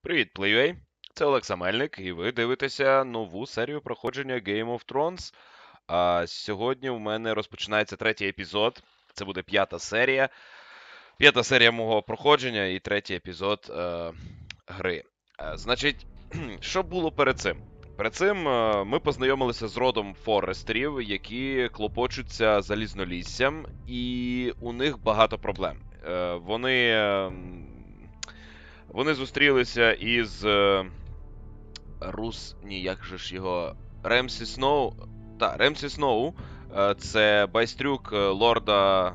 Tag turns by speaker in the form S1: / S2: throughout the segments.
S1: Привіт, Плейвей! Це Олекса Мельник, і ви дивитеся нову серію проходження Game of Thrones. Сьогодні у мене розпочинається третій епізод. Це буде п'ята серія. П'ята серія мого проходження і третій епізод гри. Значить, що було перед цим? Перед цим ми познайомилися з родом Форрестерів, які клопочуться залізноліссям, і у них багато проблем. Вони зустрілися із Ремсі Сноу. Ремсі Сноу. Це байстрюк лорда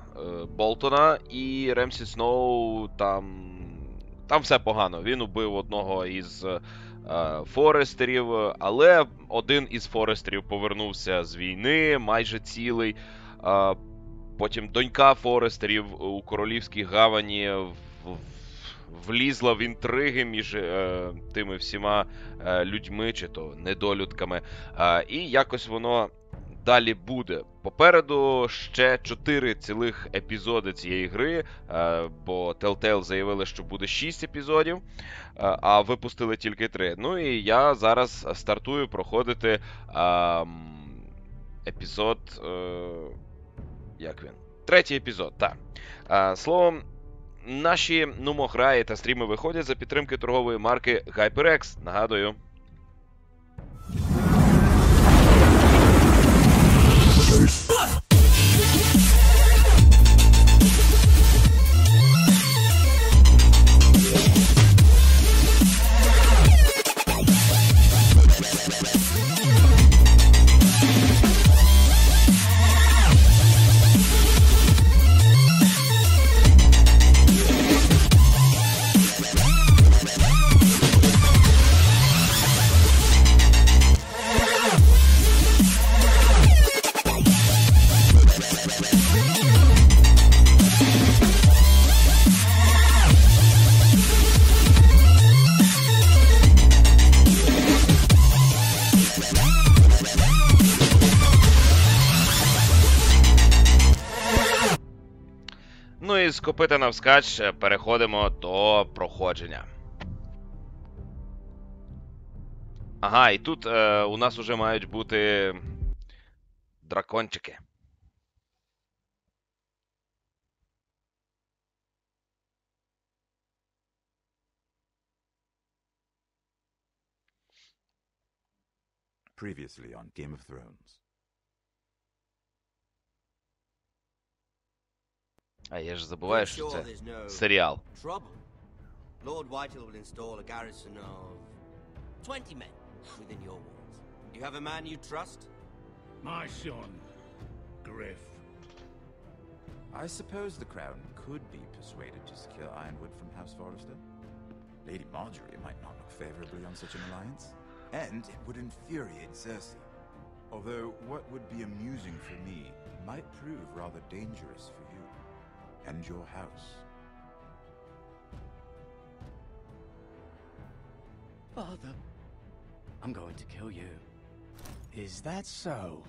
S1: Болтона, і Ремсі Сноу там все погано. Він убив одного із Форрестерів, але один із Форрестерів повернувся з війни, майже цілий. Потім донька Форрестерів у королівській гавані влізла в інтриги між тими всіма людьми, чи то недолюдками. І якось воно далі буде. Попереду ще 4 цілих епізоди цієї гри, бо Telltale заявили, що буде 6 епізодів, а випустили тільки 3. Ну і я зараз стартую проходити епізод... як він? Третій епізод, так. Словом, наші нумограї та стріми виходять за підтримки торгової марки HyperX. Нагадую. Ну і з копита навскач переходимо до проходження. Ага, і тут у нас уже мають бути дракончики.
S2: Previously on Game of Thrones.
S1: А я ж забуваю, що це серіал.
S3: Lord Whitehall will install a garrison of 20 men within your walls. You have a man you trust?
S4: My son, Griff.
S2: I suppose the Crown could be persuaded to secure Ironwood from House Forrester. Lady Marjorie might not look favorably on such an alliance. And it would infuriate Cersei. Although what would be amusing for me might prove rather dangerous for you and your house.
S5: Father, I'm going to kill you. Is that so?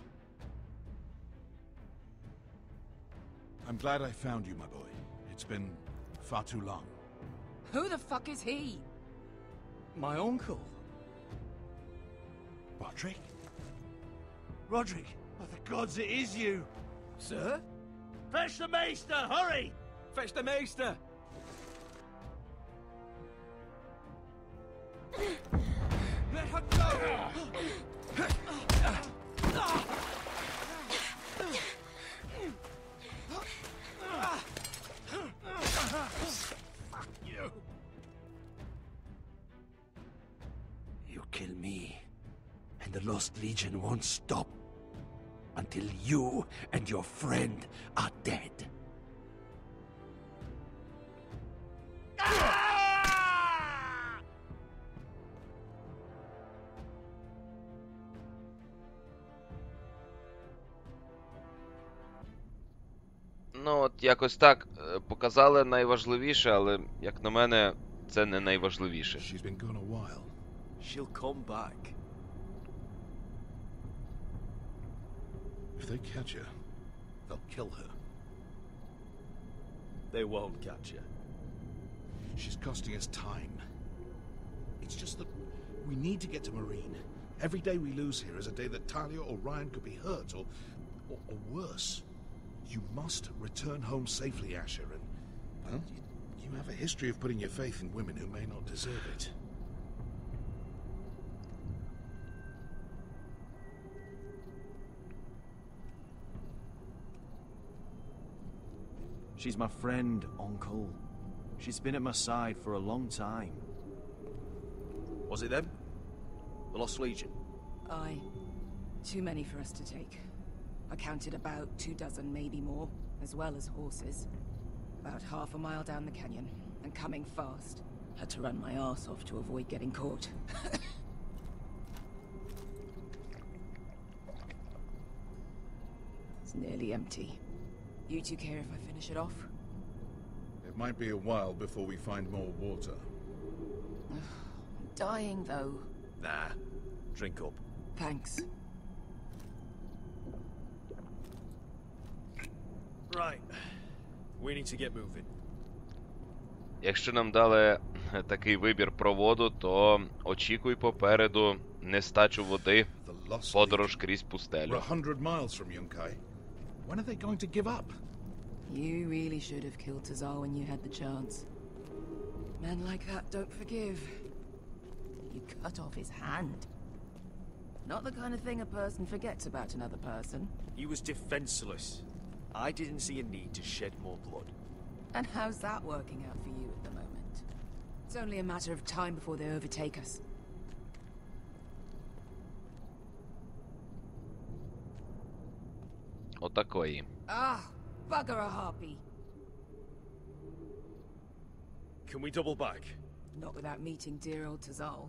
S4: I'm glad I found you, my boy. It's been far too long.
S6: Who the fuck is he?
S5: My uncle.
S4: Roderick?
S7: Roderick, by the gods, it is you!
S5: Sir?
S7: Fetch the Maester, hurry!
S5: Fetch the Maester!
S7: Let her go!
S5: Fuck you!
S7: You kill me, and the Lost Legion won't stop until you and your friend are dead.
S1: Ну, от якось так. Показали найважливіше, але, як на мене, це не найважливіше.
S4: She's been gone a while.
S7: She'll come back.
S4: If they catch her,
S7: They'll kill her. They won't catch her.
S4: she's costing us time. It's just that we need to get to Marine. Every day we lose here is a day that Talia or Ryan could be hurt, or worse. You must return home safely, Asher, and, well, you have a history of putting your faith in women who may not deserve it.
S5: She's my friend, Uncle. She's been at my side for a long time.
S7: Was it them? The Lost Legion?
S6: Aye. Too many for us to take. I counted about 24, maybe more, as well as horses. About half a mile down the canyon, and coming fast. Had to run my arse off to avoid getting caught. It's nearly empty. You two care if I finish it off?
S4: It might be a while before we find more water.
S6: I'm dying, though.
S7: Nah. Drink up.
S6: Thanks.
S7: Right. We need to get moving.
S1: Якщо нам дали такий вибір про воду, то очікуй попереду нестачу води,
S4: The Lost
S1: подорож
S4: Legion.
S1: крізь
S4: We're
S1: пустелю.
S4: 100 miles from Yunkai. When are they going to give up?
S6: You really should have killed Tazar when you had the chance. Men like that don't forgive. You cut off his hand. Not the kind of thing a person forgets about another person.
S7: He was defenseless. I didn't see a need to shed more blood.
S6: And how's that working out for you at the moment? It's only a matter of time before they overtake us.
S1: Отакої.
S6: Ah, bugger a harpy.
S7: Can we double back?
S6: Not without meeting dear old Tazal.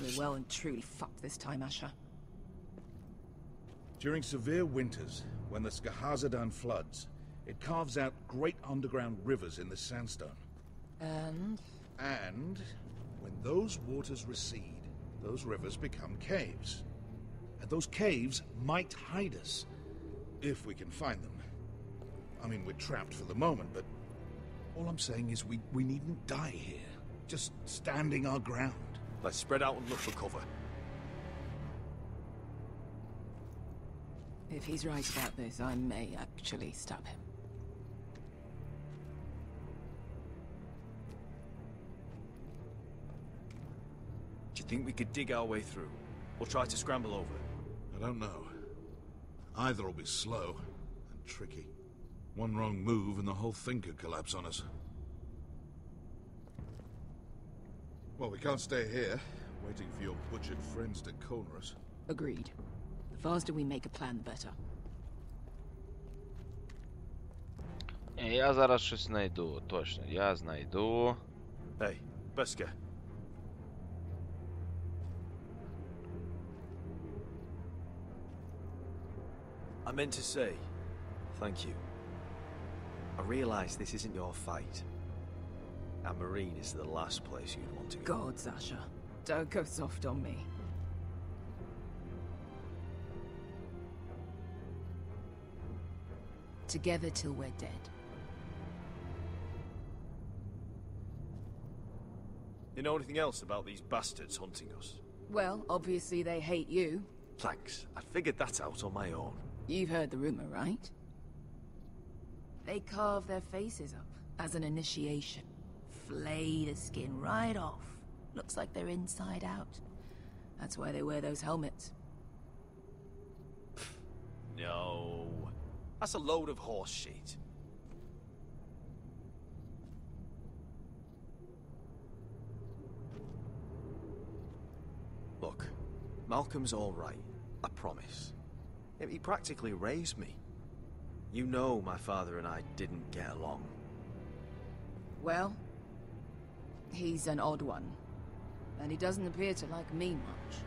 S6: We're well and truly fucked this time, Asher.
S4: During severe winters, when the Skahazadan floods, it carves out great underground rivers in the sandstone.
S6: And?
S4: And when those waters recede, those rivers become caves. And those caves might hide us, if we can find them. I mean, we're trapped for the moment, but all I'm saying is we needn't die here. Just standing our ground.
S7: Let's spread out and look for cover.
S6: If he's right about this, I may actually stab him.
S7: Do you think we could dig our way through? Or try to scramble over?
S4: I don't know. Either will be slow and tricky. One wrong move and the whole thing could collapse on us. Well, we can't stay here, waiting for your butchered friends to corner us.
S6: Agreed. The faster we make a plan, the better.
S1: Я зараз щось знайду, точно, я знайду.
S7: Hey, Beska. I meant to say, thank you. I realize this isn't your fight. And Marine is the last place you'd want to go.
S6: God, Sasha. Don't go soft on me. Together till we're dead.
S7: You know anything else about these bastards hunting us?
S6: Well, obviously they hate you.
S7: Thanks. I figured that out on my own.
S6: You've heard the rumor, right? They carve their faces up as an initiation. Flay the skin right off. Looks like they're inside out. That's why they wear those helmets.
S7: No. That's a load of horse shit. Look, Malcolm's all right, I promise. He practically raised me. You know my father and I didn't get along.
S6: Well, he's an odd one. And he doesn't appear to like me much.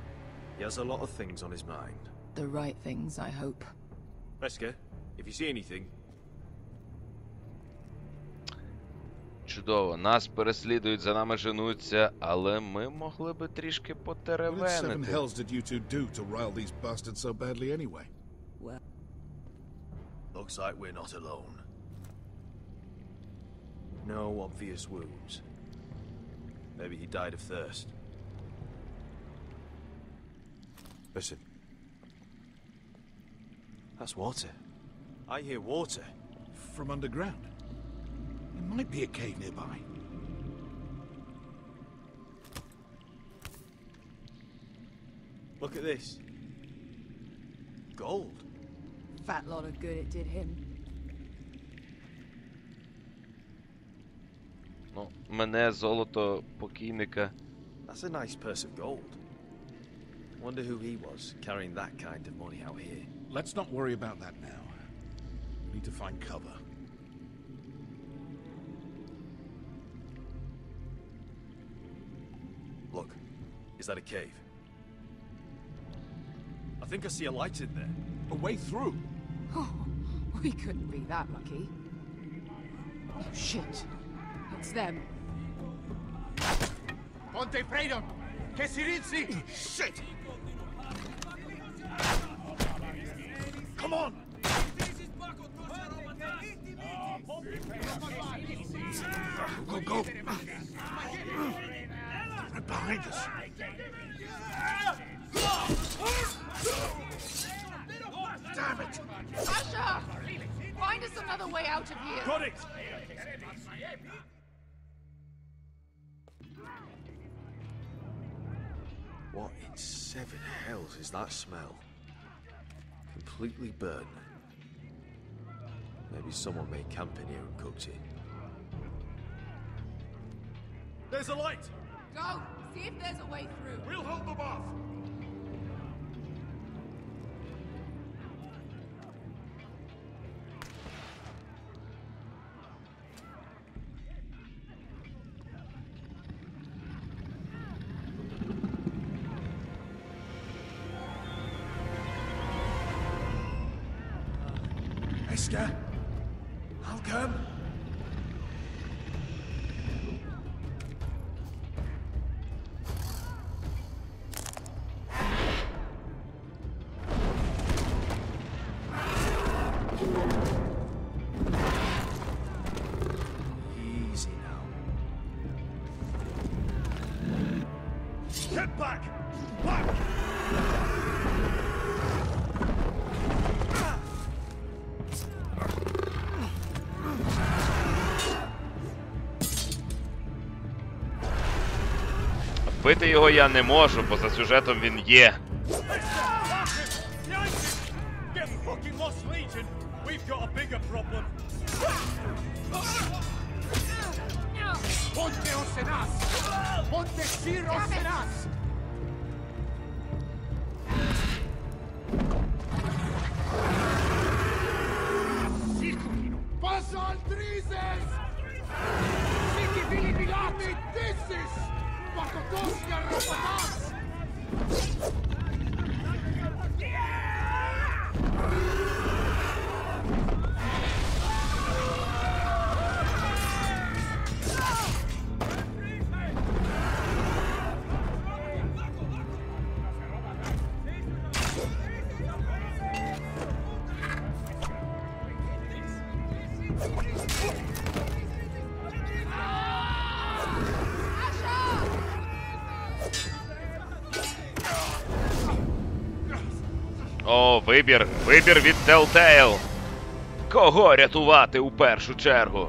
S7: He has a lot of things on his mind.
S6: The right things, I hope.
S7: Beska, if you see anything...
S1: Чудово, нас переслідують, за нами женуться, але ми могли би трішки
S4: What in seven
S1: потеревенити.
S4: hells did you two do to rile these bastards so badly anyway?
S6: Well,
S7: Looks like we're not alone. No obvious wounds. Maybe he died of thirst. Listen. That's water. I hear water.
S4: From underground. There might be a cave nearby.
S7: Look at this. Gold.
S6: Fat lot of good it did him.
S1: Ну, мене золото покійника.
S7: That's a nice purse of gold. Wonder who he was, carrying that kind of money out here.
S4: Let's not worry about that now. We need to find cover.
S7: Look, is that a cave? I think I see a light in there.
S4: A way through.
S6: Oh, we couldn't be that lucky. Oh, shit. It's them.
S4: Ponte freedom! Che si rizzi! Shit! Come on! Go, go! Right behind us! Damn it!
S6: Asha! Find us another way out of here!
S7: Got it! What in seven hells is that smell? Completely burnt. Maybe someone made camp in here and cooked it. There's a light!
S6: Go! See if there's a way through.
S4: We'll hold them off! Esther? Malcolm?
S7: Easy now.
S4: Get back! Back!
S1: Бити його я не можу, бо за сюжетом він є.
S7: Get fucking lost, Legion! We've got a bigger problem!
S4: Ponte Osenas! Ponte Sir Osenas! Passa altrises! Siki Vili Vilami Dissis! Pakotosnia Ropatas!
S1: О, вибір від Telltale. Кого рятувати у першу чергу?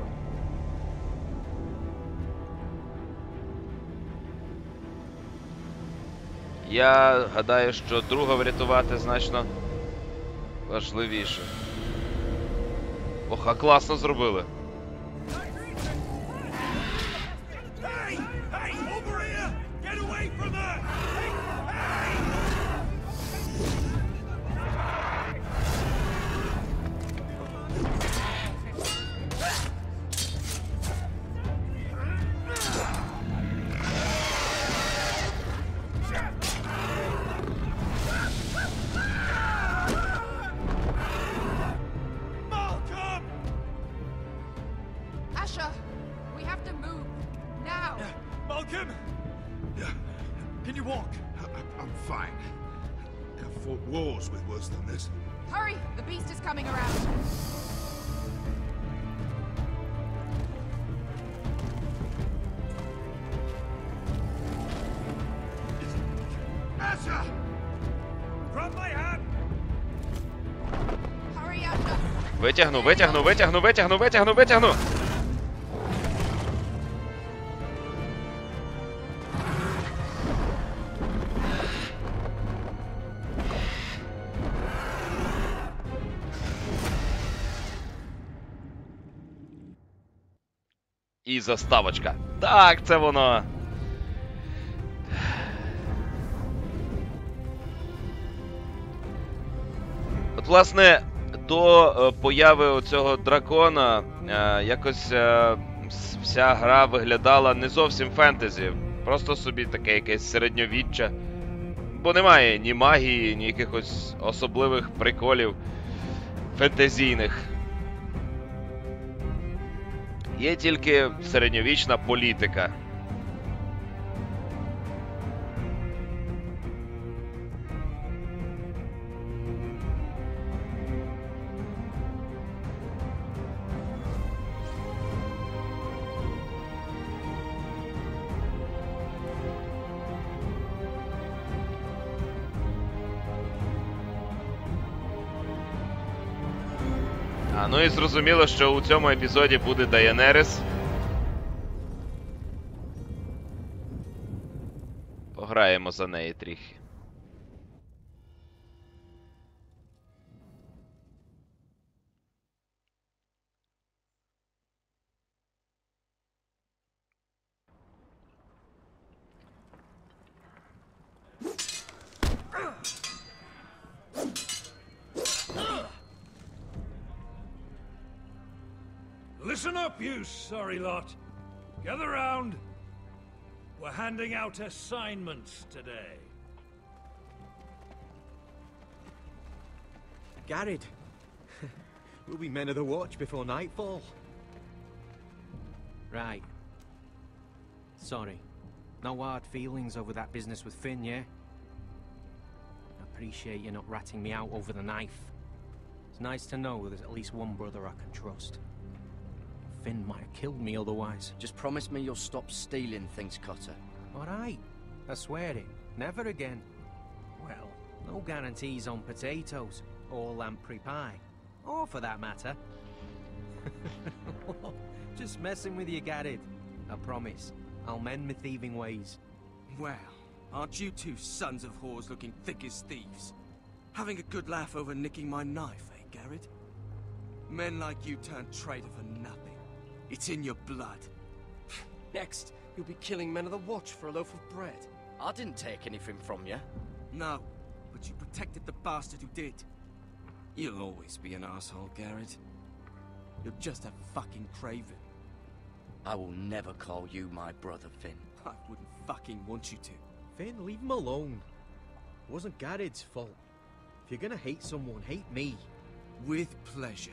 S1: Я гадаю, що друга врятувати значно важливіше. Ох, а класно зробили.
S7: Malcolm! Can you walk?
S4: I'm fine. I've fought wars with worse than this.
S6: Hurry! The beast is coming around.
S1: Витягну, витягну, витягну, витягну, витягну, витягну! І заставочка. Так, це воно. От, власне, до появи оцього дракона якось вся гра виглядала не зовсім фентезі. Просто собі таке якесь середньовіччя. Бо немає ні магії, ні якихось особливих приколів фентезійних. Є тільки середньовічна політика. Ну і зрозуміло, що у цьому епізоді буде Дайенерис. Пограємо за неї трохи.
S8: Listen up, you sorry lot. Gather round. We're handing out assignments today.
S5: Garrett, we'll be men of the watch before nightfall. Right. Sorry. No hard feelings over that business with Finn, yeah? I appreciate you not ratting me out over the knife. It's nice to know there's at least one brother I can trust. Finn might have killed me otherwise.
S9: Just promise me you'll stop stealing things, Cotter.
S5: All right. I swear it. Never again. Well, no guarantees on potatoes, or lamprey pie. Or for that matter. Just messing with you, Garrett. I promise. I'll mend my thieving ways.
S10: Well, aren't you two sons of whores looking thick as thieves? Having a good laugh over nicking my knife, eh, Garrett? Men like you turn traitor for nothing. It's in your blood.
S9: Next, you'll be killing men of the watch for a loaf of bread. I didn't take anything from you.
S10: No, but you protected the bastard who did. You'll always be an asshole, Garrett. You're just a fucking craven.
S9: I will never call you my brother, Finn.
S10: I wouldn't fucking want you to.
S5: Finn, leave him alone. It wasn't Garrett's fault. If you're gonna hate someone, hate me.
S10: With pleasure.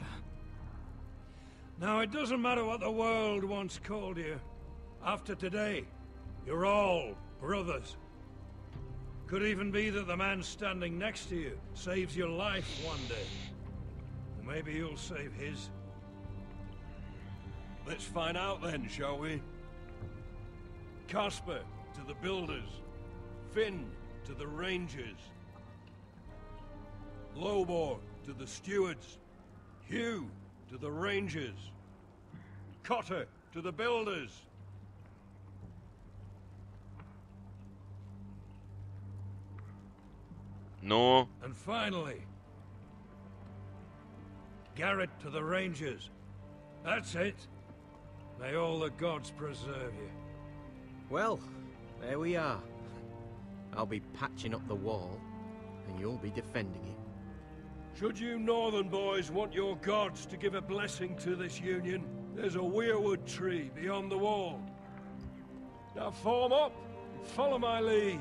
S8: Now, it doesn't matter what the world once called you. After today, you're all brothers. Could even be that the man standing next to you saves your life one day. Or maybe you'll save his. Let's find out then, shall we? Casper to the builders. Finn to the rangers. Lobor to the stewards. Hugh to the rangers. Cotter to the builders.
S1: No.
S8: And finally, Garrett to the rangers. That's it. May all the gods preserve you.
S5: Well, there we are. I'll be patching up the wall, and you'll be defending it.
S8: Should you northern boys want your gods to give a blessing to this union, there's a weirwood tree beyond the wall. Now form up and follow my lead.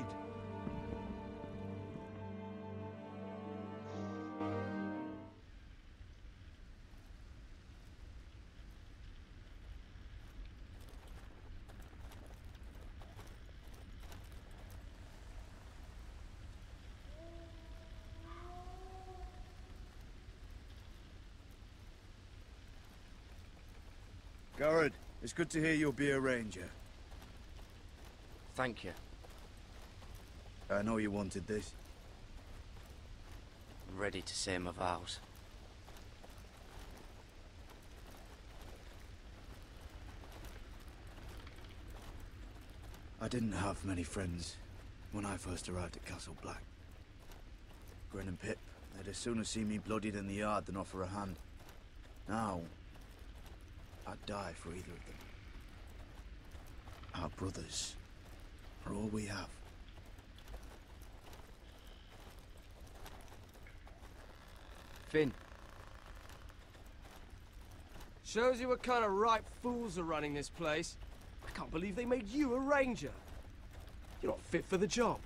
S2: Garrett, it's good to hear you'll be a ranger.
S9: Thank you.
S2: I know you wanted this.
S9: I'm ready to say my vows.
S7: I didn't have many friends when I first arrived at Castle Black. Grin and Pip, they'd as soon as see me bloodied in the yard than offer a hand. Now, I'd die for either of them. Our brothers are all we have.
S9: Finn. Shows you what kind of ripe fools are running this place. I can't believe they made you a ranger. You're not fit for the job.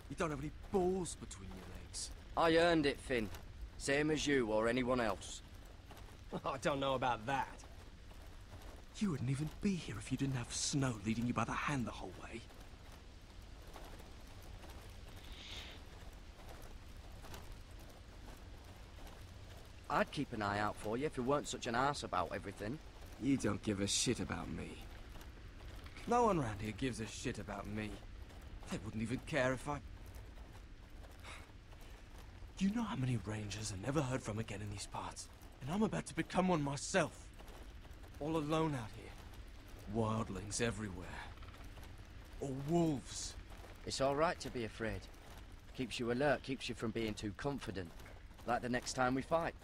S10: You don't have any balls between your legs.
S9: I earned it, Finn. Same as you or anyone else. I don't know about that.
S10: You wouldn't even be here if you didn't have Snow leading you by the hand the whole way.
S9: I'd keep an eye out for you if you weren't such an arse about everything.
S10: You don't give a shit about me. No one around here gives a shit about me. They wouldn't even care if I... You know how many rangers are never heard from again in these parts? And I'm about to become one myself. All alone out here. Wildlings everywhere. Or wolves.
S9: It's all right to be afraid. Keeps you alert, keeps you from being too confident. Like the next time we fight.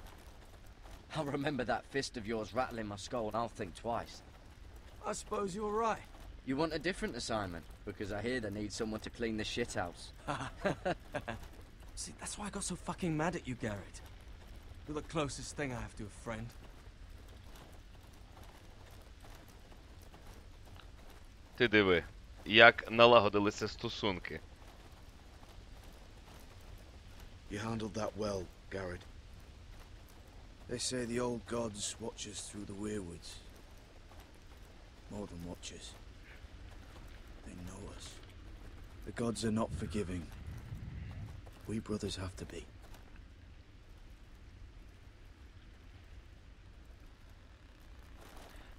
S9: I'll remember that fist of yours rattling my skull and I'll think twice.
S10: I suppose you're right.
S9: You want a different assignment? Because I hear they need someone to clean the shithouse.
S10: See, that's why I got so fucking mad at you, Garrett. You're the closest thing I have to a friend.
S1: Ти диви, як налагодилися стосунки.
S7: You handled that well, Garrett. They say the old gods watch us through the weirwoods. More than watchers. They know us. The gods are not forgiving. We brothers have to be.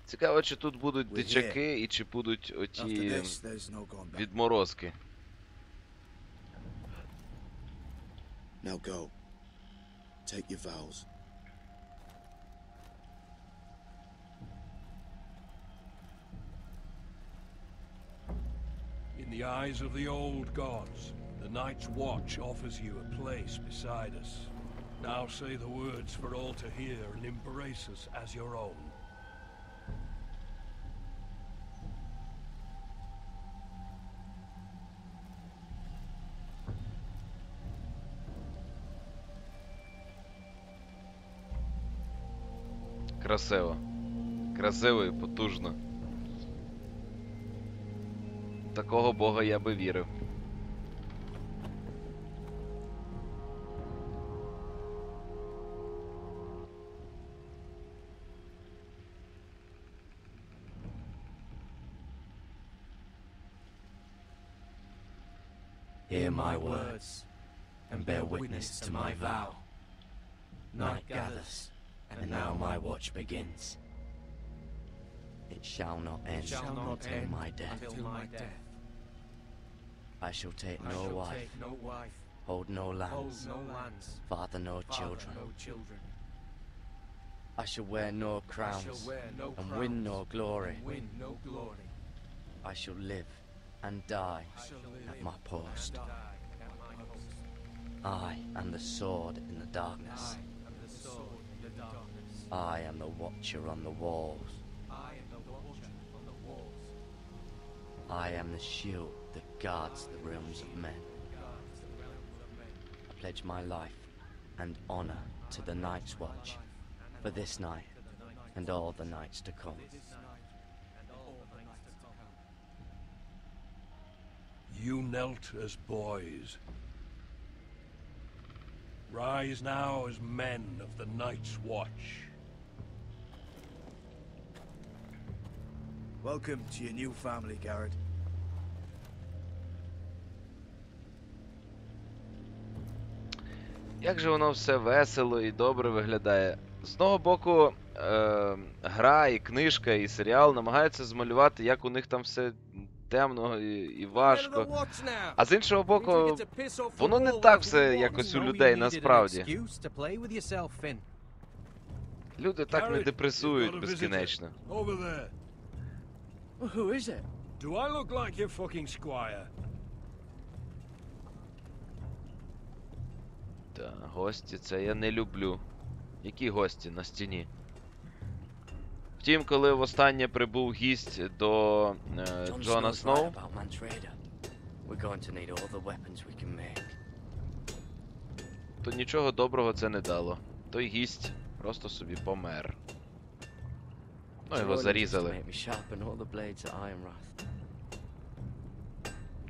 S1: Цікаво, чи тут будуть дичаки і чи будуть оті відморозки.
S7: Now go. Take your vows.
S8: In the eyes of the old gods, the Night's Watch offers you a place beside us. Now say the words for all to hear and embrace us as your own.
S1: Красиво. Красиво і потужно. Такого бога я би вірив.
S7: Hear my words, and bear witness to my vow. Night gathers, and now my watch begins.
S9: It shall not end, until my death. I shall take no wife, hold no lands, father no children. I shall wear no crowns, and win no glory. I shall live and die at my post. I am the sword in the darkness. I am the watcher on the walls. I am the shield that guards the realms of men. I pledge my life and honor to the Night's Watch for this night and all the nights to come.
S8: You knelt as boys. Rise now as men of the Night's Watch.
S7: Welcome to your new family, Garrett.
S1: Як же воно все весело і добре виглядає. З одного боку, гра, і книжка, і серіал намагаються змалювати, як у них там все темно і важко. А з іншого боку, воно не так все якось у людей насправді. Люди так не депресують безкінечно.
S8: Over there.
S9: Who is it?
S8: Do I look like your fucking squire?
S1: Та, гості, це я не люблю. Які гості на стіні? Втім, коли востаннє прибув гість до Джона Сноу, то нічого доброго це не дало. Той гість просто собі помер. Ну, його зарізали.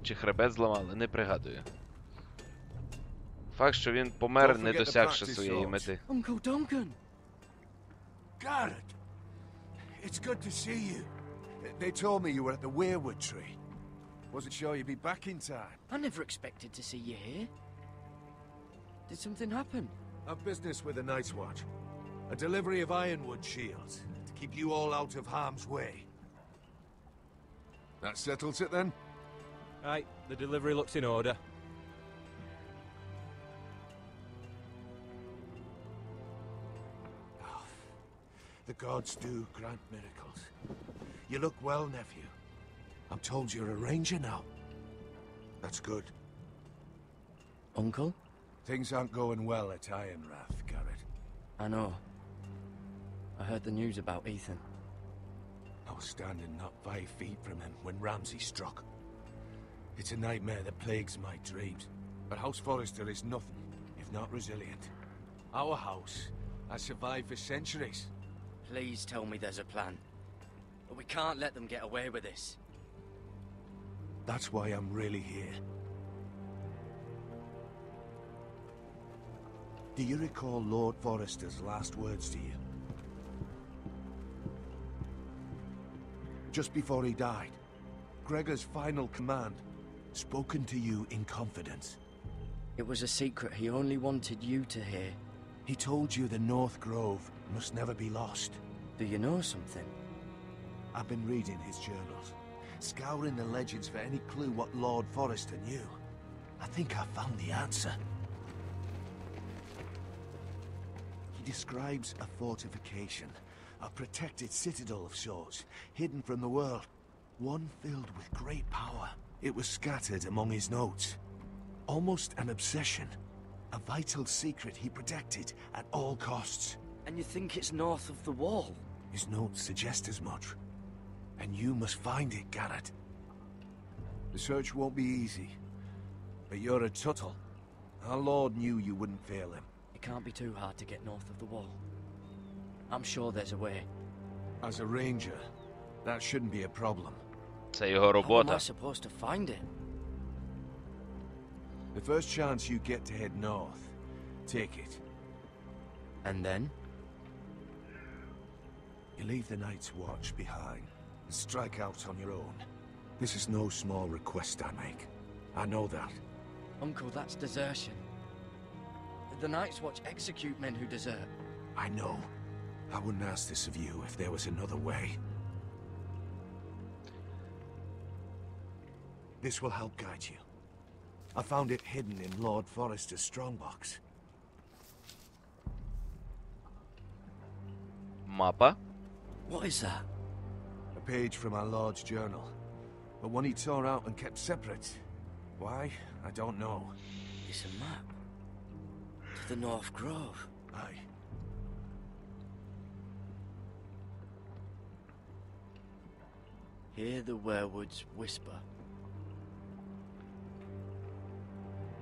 S1: Чи хребет зламали, не пригадую. Факт, що він помер, не досягши своєї мети.
S9: Uncle Duncan!
S11: Garrett! It's good to see you. They told me you were at the weirwood tree. Wasn't sure you'd be back in time.
S9: I never expected to see you here. Did something happen?
S11: I've business with the Night's Watch. A delivery of ironwood shields to keep you all out of harm's way. That settles it then?
S12: Right, the delivery looks in order.
S11: The gods do grant miracles. You look well, nephew. I'm told you're a ranger now. That's good.
S9: Uncle?
S11: Things aren't going well at Ironrath, Garrett.
S9: I know. I heard the news about Ethan.
S11: I was standing not 5 feet from him when Ramsay struck. It's a nightmare that plagues my dreams. But House Forrester is nothing if not resilient. Our house has survived for centuries.
S9: Please tell me there's a plan. But we can't let them get away with this.
S11: That's why I'm really here. Do you recall Lord Forrester's last words to you? Just before he died, Gregor's final command, spoken to you in confidence.
S9: It was a secret he only wanted you to hear.
S11: He told you the North Grove must never be lost.
S9: Do you know something?
S11: I've been reading his journals, scouring the legends for any clue what Lord Forrester knew. I think I found the answer. He describes a fortification, a protected citadel of sorts, hidden from the world, one filled with great power. It was scattered among his notes. Almost an obsession, a vital secret he protected at all costs.
S9: And you think it's north of the wall?
S11: His notes suggest as much. And you must find it, Garrett. The search won't be easy. But you're a Tuttle. Our Lord knew you wouldn't fail him.
S9: It can't be too hard to get north of the wall. I'm sure there's a way.
S11: As a ranger, that shouldn't be a problem.
S1: Це його
S9: How am I
S1: робота.
S9: supposed to find it?
S11: The first chance you get to head north, take it.
S9: And then?
S11: You leave the Night's Watch behind and strike out on your own. This is no small request I make. I know that.
S9: Uncle, that's desertion. The Night's Watch execute men who desert.
S11: I know. I wouldn't ask this of you if there was another way. This will help guide you. I found it hidden in Lord Forrester's strongbox.
S1: Мапа.
S9: What is that?
S11: A page from our Lord's journal. But one he tore out and kept separate. Why? I don't know.
S9: It's a map. To the North Grove.
S11: Aye.
S9: Hear the werewoods whisper.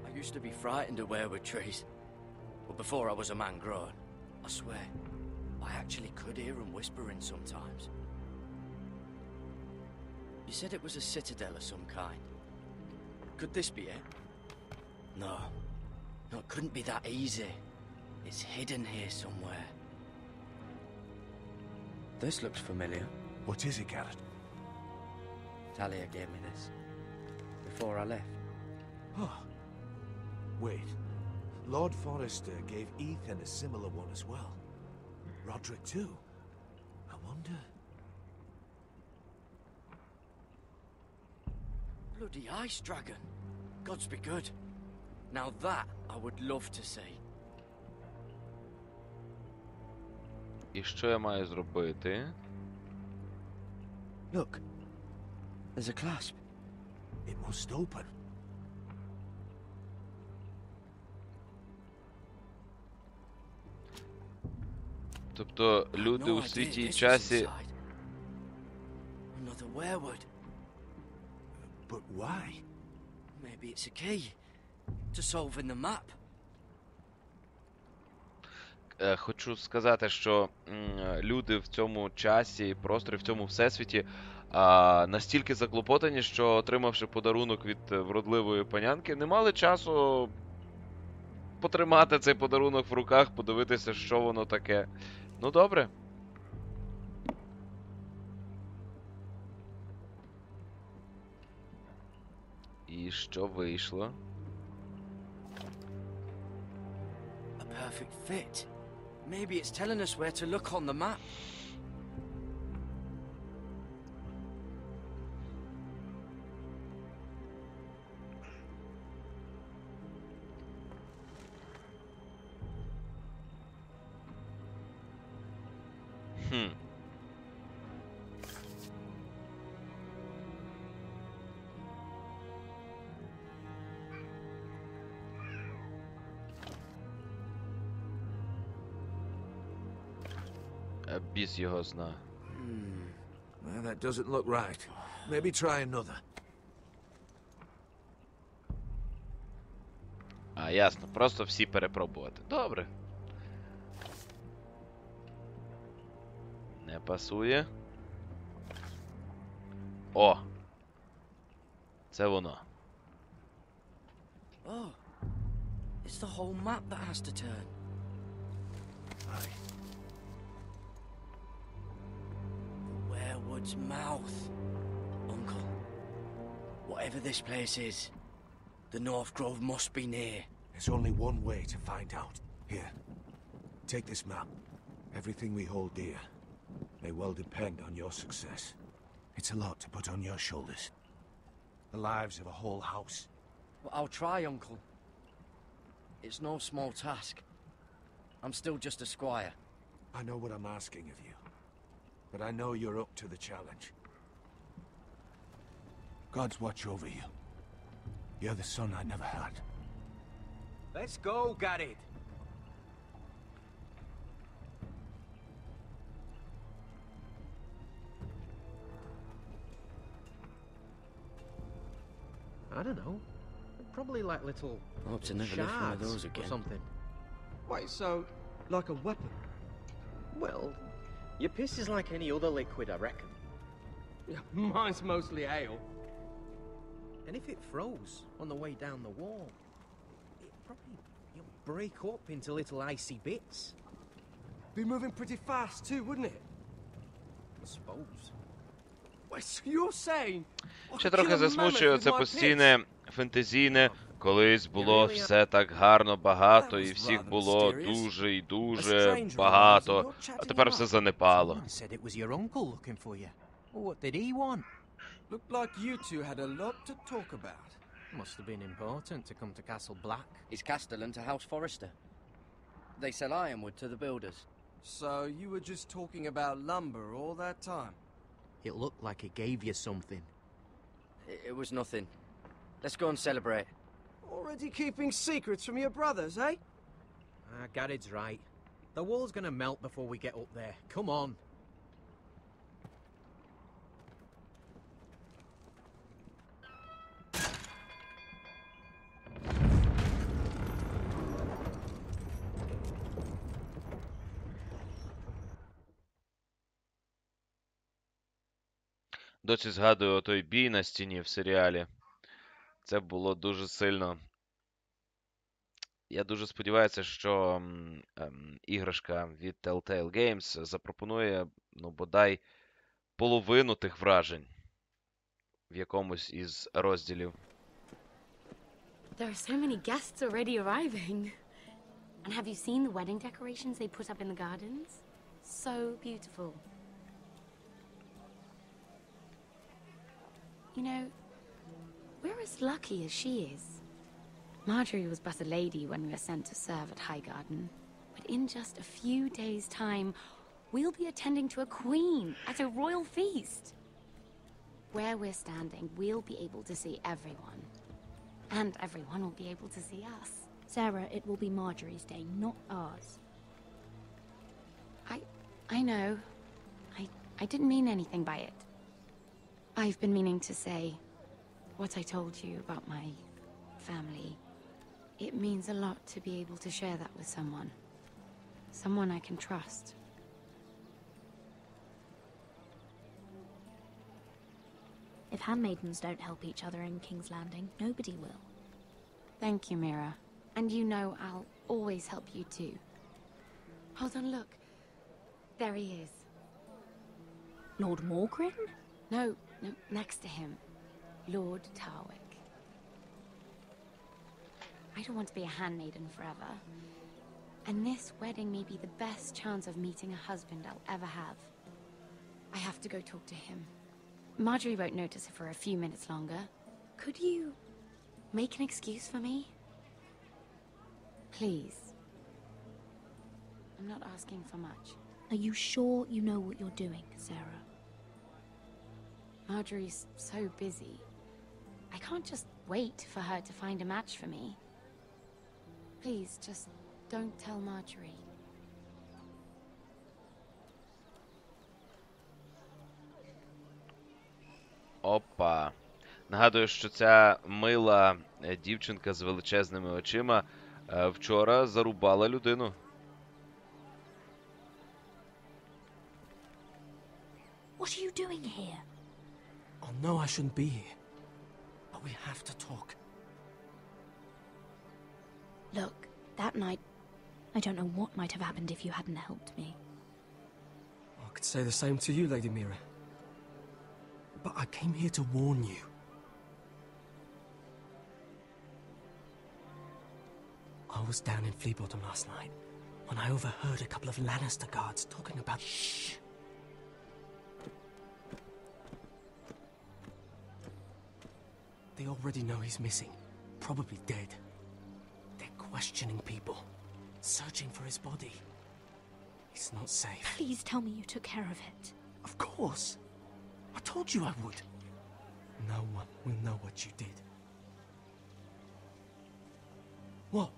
S9: I used to be frightened of werewood trees. But before I was a man grown, I swear, I actually could hear them whispering sometimes. You said it was a citadel of some kind. Could this be it? No. No, it couldn't be that easy. It's hidden here somewhere. This looks familiar.
S11: What is it, Garrett?
S9: Talia gave me this. Before I left.
S11: Oh. Wait. Lord Forrester gave Ethan a similar one as well. Roderick too. I wonder...
S9: Bloody ice dragon. Gods be good. Now that I would love to see.
S1: І що я маю зробити?
S9: Look. There's a clasp.
S11: It must open.
S1: Тобто люди у світі і часі...
S9: Another werewood.
S11: But why?
S9: Maybe it's a key to solving the map.
S1: Хочу сказати, що люди в цьому часі, просторі, в цьому всесвіті настільки заклопотані, що, отримавши подарунок від вродливої панянки, не мали часу потримати цей подарунок в руках, подивитися, що воно таке. Ну, добре. І що вийшло?
S9: A perfect fit. Maybe it's telling us where to look on the map.
S1: Біс його зна.
S11: Well, that doesn't look right. Maybe try another.
S1: Ясно. Просто всі перепробувати. Добре. Не пасує. О! Це воно.
S9: Oh. It's the whole map that has to turn.
S11: Aye.
S9: Werewood's mouth. Uncle, whatever this place is, the North Grove must be near.
S11: There's only one way to find out. Here, take this map. Everything we hold dear may well depend on your success. It's a lot to put on your shoulders. The lives of a whole house.
S9: Well, I'll try, Uncle. It's no small task. I'm still just a squire.
S11: I know what I'm asking of you, but I know you're up to the challenge. God's watch over you. You're the son I never had.
S12: Let's go, Garrett.
S5: I don't know. Probably like little
S9: I hope to never live one of those
S5: or
S9: again.
S5: something.
S13: Wait, so, like a weapon?
S5: Well, your piss is like any other liquid, I reckon.
S13: Yeah, mine's mostly ale.
S5: And if it froze on the way down the wall, it probably break up into little icy bits.
S13: Be moving pretty fast too, wouldn't it?
S5: I suppose.
S13: Wait, so you're saying...
S1: Ще трохи засмучує це постійне фентезійне. Колись було все так гарно багато, і всіх було дуже і дуже багато, а тепер все занепало.
S5: Said it was your uncle looking for you. What did he want?
S10: Looked like you two had a lot to talk about.
S5: Must have been important to come to Castle Black.
S9: It's Castellan to House Forrester. They sell ironwood to the builders.
S10: So you were just talking about lumber all that time?
S5: It looked like it gave you something.
S9: It was nothing. Let's go and celebrate.
S13: Already keeping secrets from your brothers, eh?
S5: Garrett's right. The wall's gonna melt before we get up there. Come on.
S1: Досі згадую той бій на стіні в серіалі. Це було дуже сильно. Я дуже сподіваюся, що іграшка від Telltale Games запропонує, ну, бодай половину тих вражень в якомусь із розділів.
S14: There are so many guests already arriving. And have you seen the wedding decorations they put up in the gardens? So beautiful. You know, we're as lucky as she is. Marjorie was but a lady when we were sent to serve at Highgarden. But in just a few days' time, we'll be attending to a queen at a royal feast. Where we're standing, we'll be able to see everyone. And everyone will be able to see us.
S15: Sarah, it will be Marjorie's day, not ours.
S14: I know. I didn't mean anything by it. I've been meaning to say what I told you about my family. It means a lot to be able to share that with someone. Someone I can trust.
S15: If handmaidens don't help each other in King's Landing, nobody will.
S14: Thank you, Mira. And you know I'll always help you too. Hold on, look. There he is.
S15: Lord Morgrin?
S14: No, next to him. Lord Tarwick. I don't want to be a handmaiden forever. And this wedding may be the best chance of meeting a husband I'll ever have. I have to go talk to him. Marjorie won't notice it for a few minutes longer. Could you make an excuse for me? Please. I'm not asking for much.
S15: Are you sure you know what you're doing, Sarah?
S14: Marjorie's so busy. I can't just wait for her to find a match for me. Please, just don't tell Marjorie.
S1: Опа. Нагадую, що ця мила дівчинка з величезними очима вчора зарубала людину.
S15: What are you doing here?
S13: Oh no, I shouldn't be here. But we have to talk.
S15: Look, that night, I don't know what might have happened if you hadn't helped me.
S13: I could say the same to you, Lady Mira. But I came here to warn you. I was down in Flea Bottom last night when I overheard a couple of Lannister guards talking about... Shh! They already know he's missing, probably dead. They're questioning people, searching for his body. It's not safe.
S15: Please tell me you took care of it.
S13: Of course. I told you I would. No one will know what you did. What?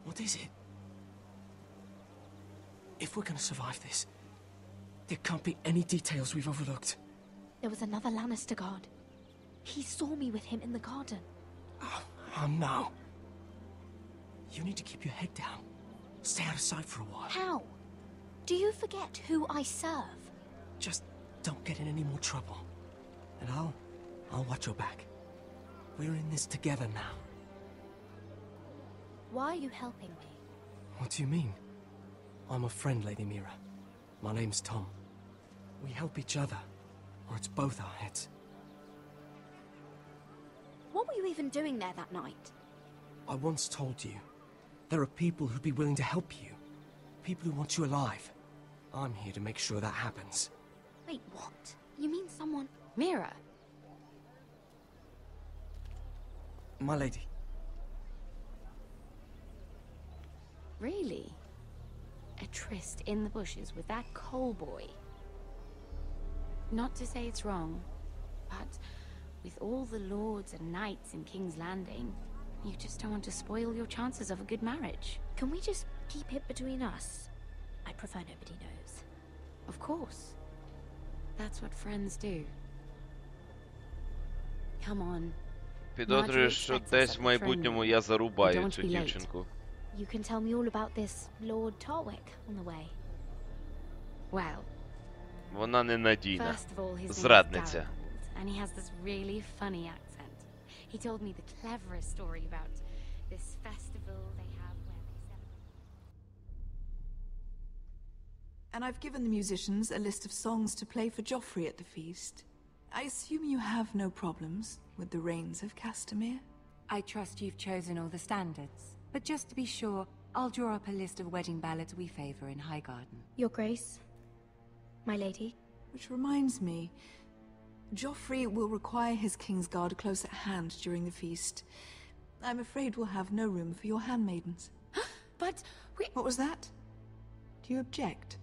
S13: What is it? If we're gonna survive this, there can't be any details we've overlooked.
S15: There was another Lannister guard. He saw me with him in the garden.
S13: Oh no. You need to keep your head down. Stay out of sight for a while.
S15: How? Do you forget who I serve?
S13: Just don't get in any more trouble. And I'll watch your back. We're in this together now.
S15: Why are you helping me?
S13: What do you mean? I'm a friend, Lady Mira. My name's Tom. We help each other, or it's both our heads.
S15: What were you even doing there that night?
S13: I once told you, there are people who'd be willing to help you. People who want you alive. I'm here to make sure that happens.
S15: Wait, what? You mean someone...
S14: Mira!
S13: My lady.
S14: Really? A tryst in the bushes with that coal boy? Not to say it's wrong, but with all the lords and knights in King's Landing, you just don't want to spoil your chances of a good marriage.
S15: Can we just keep it between us? I prefer nobody knows.
S14: Of course. That's what friends do. Come on.
S1: Підозрюю, що десь в майбутньому я зарубаю цю дівчинку.
S15: You can tell me all about this Lord Tarwick on the way.
S14: Well,
S1: Вона ненадійна.
S14: first of all, his name is
S1: Зрадниця.
S14: Garrett, and he has this really funny accent. He told me the cleverest story about this festival they have where they celebrate.
S16: And I've given the musicians a list of songs to play for Joffrey at the feast. I assume you have no problems with the Rains of Castamere?
S6: I trust you've chosen all the standards. But just to be sure, I'll draw up a list of wedding ballads we favor in Highgarden.
S15: Your Grace, my lady.
S16: Which reminds me, Joffrey will require his Kingsguard close at hand during the feast. I'm afraid we'll have no room for your handmaidens.
S6: But
S16: What was that? Do you object?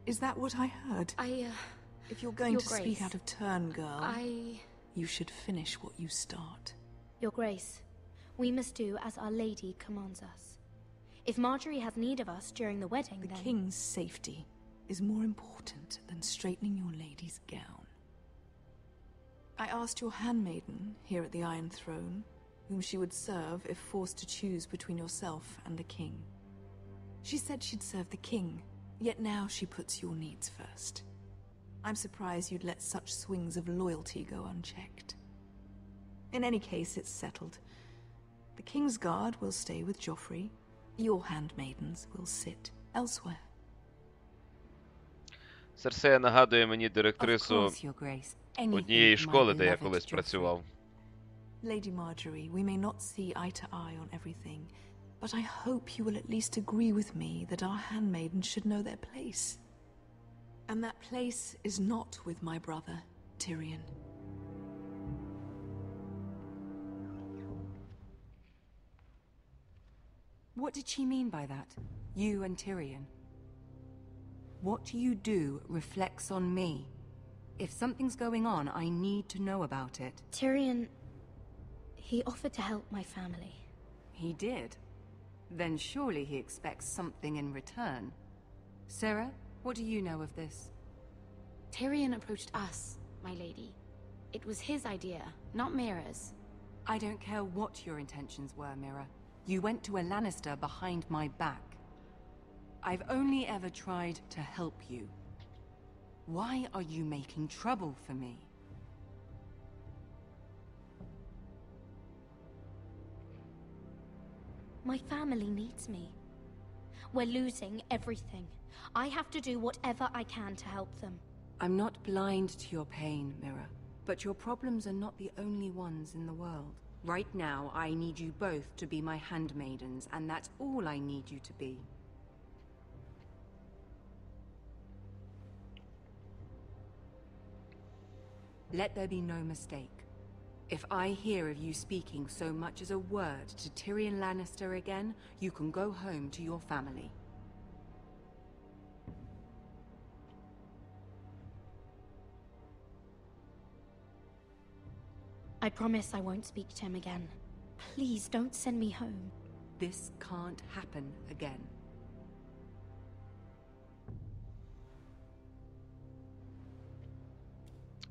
S16: Is that what I heard? If you're going
S14: Your
S16: to speak
S14: Grace,
S16: out of turn, girl,
S14: I...
S16: you should finish what you start.
S15: Your Grace, we must do as Our Lady commands us. If Marjorie has need of us during the wedding,
S16: The
S15: then...
S16: king's safety is more important than straightening your lady's gown. I asked your handmaiden here at the Iron Throne whom she would serve if forced to choose between yourself and the king. She said she'd serve the king, yet now she puts your needs first. I'm surprised you'd let such swings of loyalty go unchecked. In any case, it's settled. The King's Guard will stay with Joffrey. Your handmaidens will sit elsewhere.
S1: Серсея нагадує мені директрису
S6: Of course, Your Grace.
S1: однієї
S6: Anything for my
S1: школи, де я
S6: beloved
S1: колись
S6: Joffrey.
S1: працював.
S16: Lady Marjorie, we may not see eye to eye on everything, but I hope you will at least agree with me that our handmaidens should know their place. And that place is not with my brother, Tyrion.
S6: What did she mean by that? You and Tyrion? What you do reflects on me. If something's going on, I need to know about it.
S15: Tyrion... he offered to help my family.
S6: He did? Then surely he expects something in return. Sarah, what do you know of this?
S15: Tyrion approached us, my lady. It was his idea, not Mira's.
S6: I don't care what your intentions were, Mira. You went to a Lannister behind my back. I've only ever tried to help you. Why are you making trouble for me?
S15: My family needs me. We're losing everything. I have to do whatever I can to help them.
S6: I'm not blind to your pain, Mira. But your problems are not the only ones in the world. Right now, I need you both to be my handmaidens, and that's all I need you to be. Let there be no mistake. If I hear of you speaking so much as a word to Tyrion Lannister again, you can go home to your family.
S15: I promise I won't speak to him again. Please don't send me home.
S6: This can't happen again.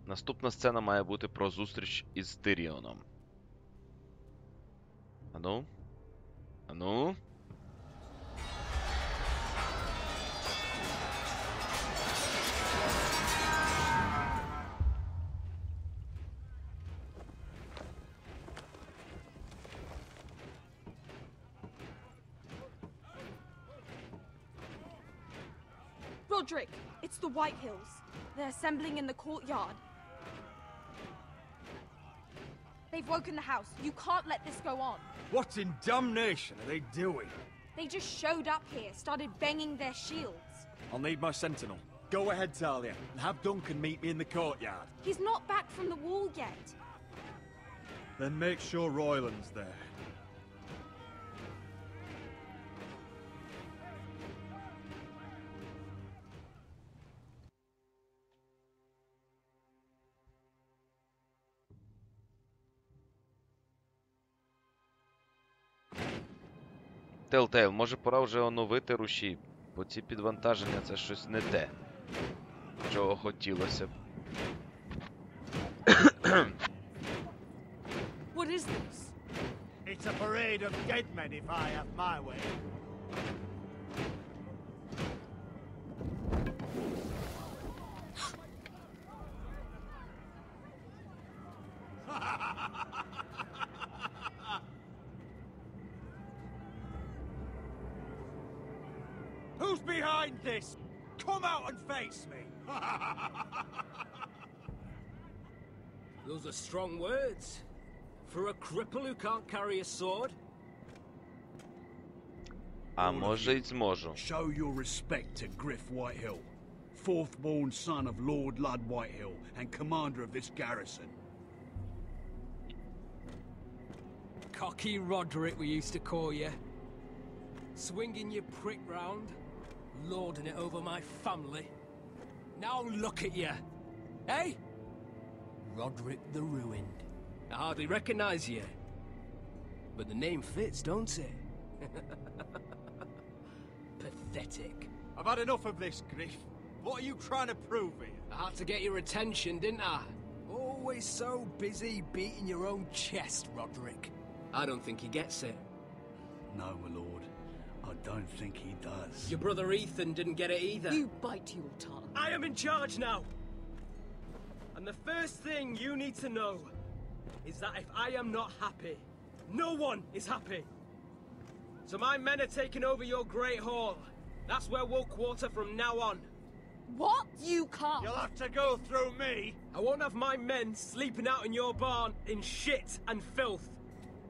S1: Наступна сцена має бути про зустріч із Тиріоном. Ану? Ану?
S17: Roderick, it's the White Hills. They're assembling in the courtyard. They've woken the house. You can't let this go on.
S18: What in damnation are they doing?
S17: They just showed up here, started banging their shields.
S18: I'll need my sentinel. Go ahead, Talia, and have Duncan meet me in the courtyard.
S17: He's not back from the wall yet.
S18: Then make sure Royland's there.
S1: Telltale, може пора вже оновити рушій, бо ці підвантаження це щось не те, чого хотілося б.
S17: What is this?
S11: It's a parade of dead men if I have my way.
S18: Who's behind this? Come out and face me!
S13: Those are strong words. For a cripple who can't carry a sword?
S1: А може й зможу.
S19: Show your respect to Griff Whitehill, fourth-born son of Lord Ludd Whitehill and commander of this garrison.
S13: Cocky Roderick, we used to call you. Swinging your prick round, lording it over my family. Now look at you. Hey? Roderick the Ruined. I hardly recognize you. But the name fits, don't it? Pathetic.
S18: I've had enough of this, Griff. What are you trying to prove here?
S13: I had to get your attention, didn't I? Always so busy beating your own chest, Roderick. I don't think he gets it.
S19: No, my lord. I don't think he does.
S13: Your brother Ethan didn't get it either.
S20: You bite your tongue.
S13: I am in charge now. And the first thing you need to know is that if I am not happy, no one is happy. So my men are taking over your Great Hall. That's where we'll quarter from now on.
S20: What? You can't.
S18: You'll have to go through me.
S13: I won't have my men sleeping out in your barn in shit and filth.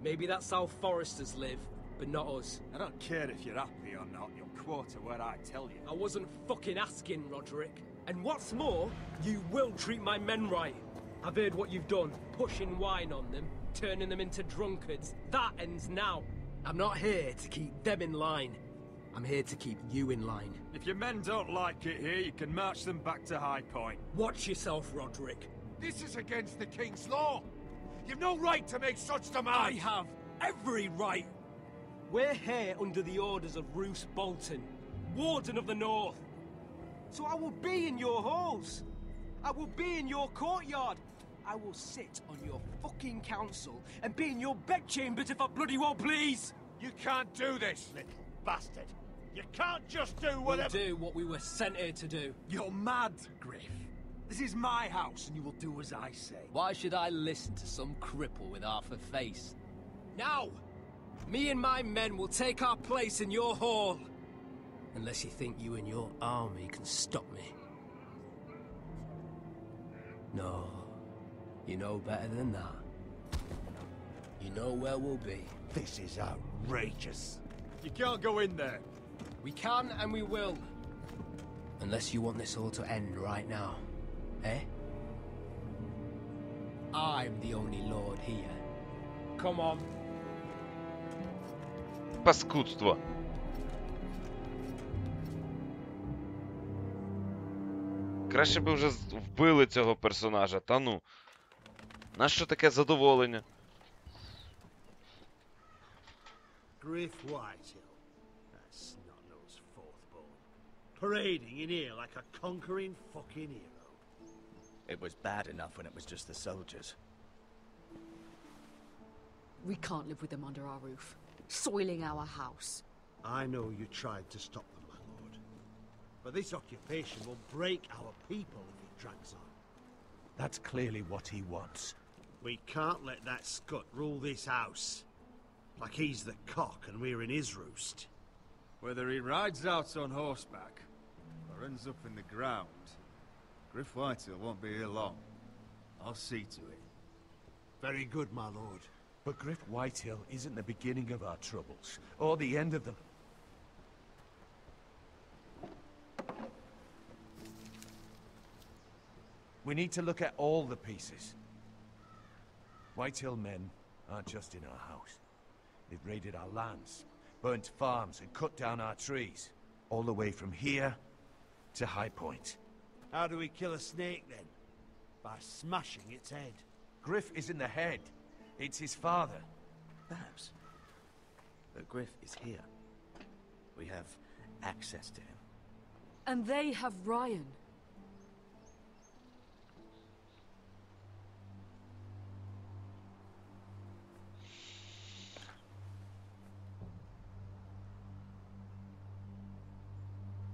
S13: Maybe that's how Forresters live, but not us.
S18: I don't care if you're happy or not. You'll quarter where I tell you.
S13: I wasn't fucking asking, Roderick. And what's more, you will treat my men right. I've heard what you've done, pushing wine on them, turning them into drunkards. That ends now. I'm not here to keep them in line. I'm here to keep you in line.
S18: If your men don't like it here, you can march them back to High Point.
S13: Watch yourself, Roderick.
S11: This is against the King's law. You've no right to make such demands.
S13: I have every right. We're here under the orders of Roose Bolton, Warden of the North. So I will be in your halls. I will be in your courtyard. I will sit on your fucking council and be in your bedchambers if I bloody well please.
S11: You can't do this, little bastard. You can't just do whatever...
S13: We'll do what we were sent here to do.
S18: You're mad, Griff. This is my house, and you will do as I say.
S13: Why should I listen to some cripple with half a face? Now, me and my men will take our place in your hall. Unless you think you and your army can stop me. No, you know better than that. You know where we'll be.
S11: This is outrageous.
S18: You can't go in there.
S13: We can and we will. Unless you want this all to end right now. Eh? I'm the only lord here. Come on.
S1: Паскудство. Краще би вже вбили цього персонажа, та ну. Нащо таке задоволення?
S21: Griff Whitehill. That snot-nosed fourth-born. Parading in here like a conquering fucking hero.
S7: It was bad enough when it was just the soldiers.
S20: We can't live with them under our roof, soiling our house.
S21: I know you tried to stop them, my lord. But this occupation will break our people if it drags on.
S11: That's clearly what he wants.
S21: We can't let that scut rule this house. Like he's the cock and we're in his roost.
S18: Whether he rides out on horseback or ends up in the ground, Griff Whitehill won't be here long. I'll see to it.
S21: Very good, my lord.
S11: But Griff Whitehill isn't the beginning of our troubles, or the end of them. We need to look at all the pieces. Whitehill men aren't just in our house. They've raided our lands, burnt farms, and cut down our trees. All the way from here to High Point.
S21: How do we kill a snake, then? By smashing its head.
S11: Griff isn't the head. It's his father.
S7: Perhaps. But Griff is here. We have access to him.
S20: And they have Ryan.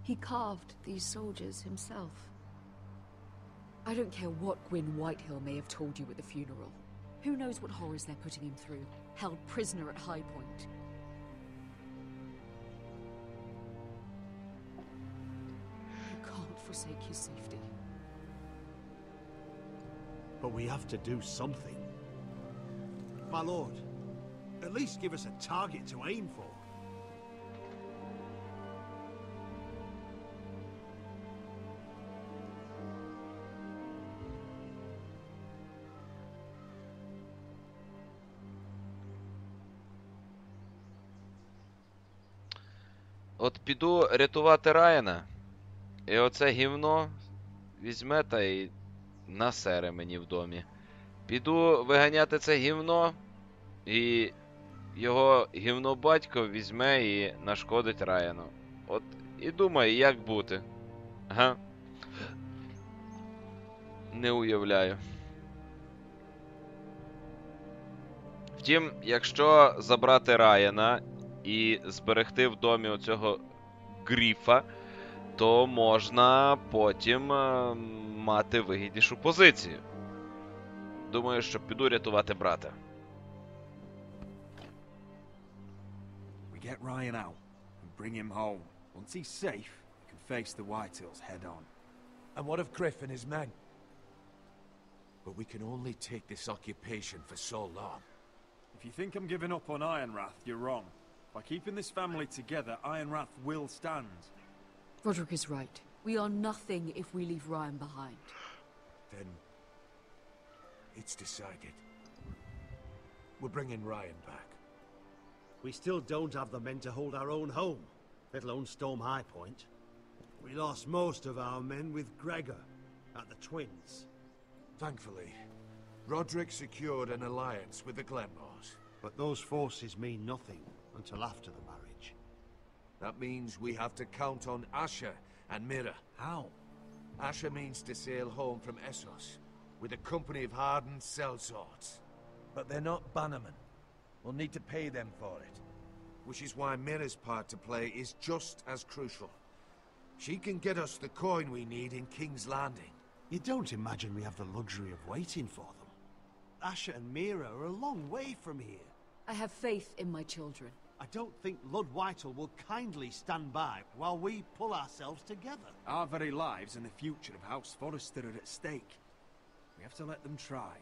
S20: He carved these soldiers himself. I don't care what Gwyn Whitehill may have told you at the funeral. Who knows what horrors they're putting him through, held prisoner at High Point. You can't forsake your safety.
S21: But we have to do something. My lord, at least give us a target to aim for.
S1: От піду рятувати Райана, і оце гівно візьме та й насере мені в домі. Піду виганяти це гівно, і його гівно-батько візьме і нашкодить Райану. От і думаю, як бути. Ага. Не уявляю. Втім, якщо забрати Райана і зберегти в домі оцього Гріфа, то можна потім мати вигіднішу позицію. Думаю, що піду рятувати брата.
S10: We get Ryan out and bring him home. Once he's safe, we can face the Whitehills head on.
S11: And what of Griff and his men? But we can only take this occupation for so long.
S18: If you think I'm giving up on Ironrath, you're wrong. By keeping this family together, Ironrath will stand.
S20: Roderick is right. We are nothing if we leave Ryan behind.
S11: Then it's decided. We're bringing Ryan back.
S21: We still don't have the men to hold our own home, let alone storm High Point. We lost most of our men with Gregor at the Twins.
S11: Thankfully, Roderick secured an alliance with the Glenmores.
S21: But those forces mean nothing until after the marriage.
S11: That means we have to count on Asher and Mira.
S21: How?
S11: Asher means to sail home from Essos with a company of hardened sellswords.
S3: But they're not bannermen. We'll need to pay them for it.
S11: Which is why Mira's part to play is just as crucial. She can get us the coin we need in King's Landing.
S21: You don't imagine we have the luxury of waiting for them? Asher and Mira are a long way from here.
S20: I have faith in my children.
S21: I don't think Lud Whitehall will kindly stand by while we pull ourselves together.
S10: Our very lives and the future of House Forrester are at stake. We have to let them try.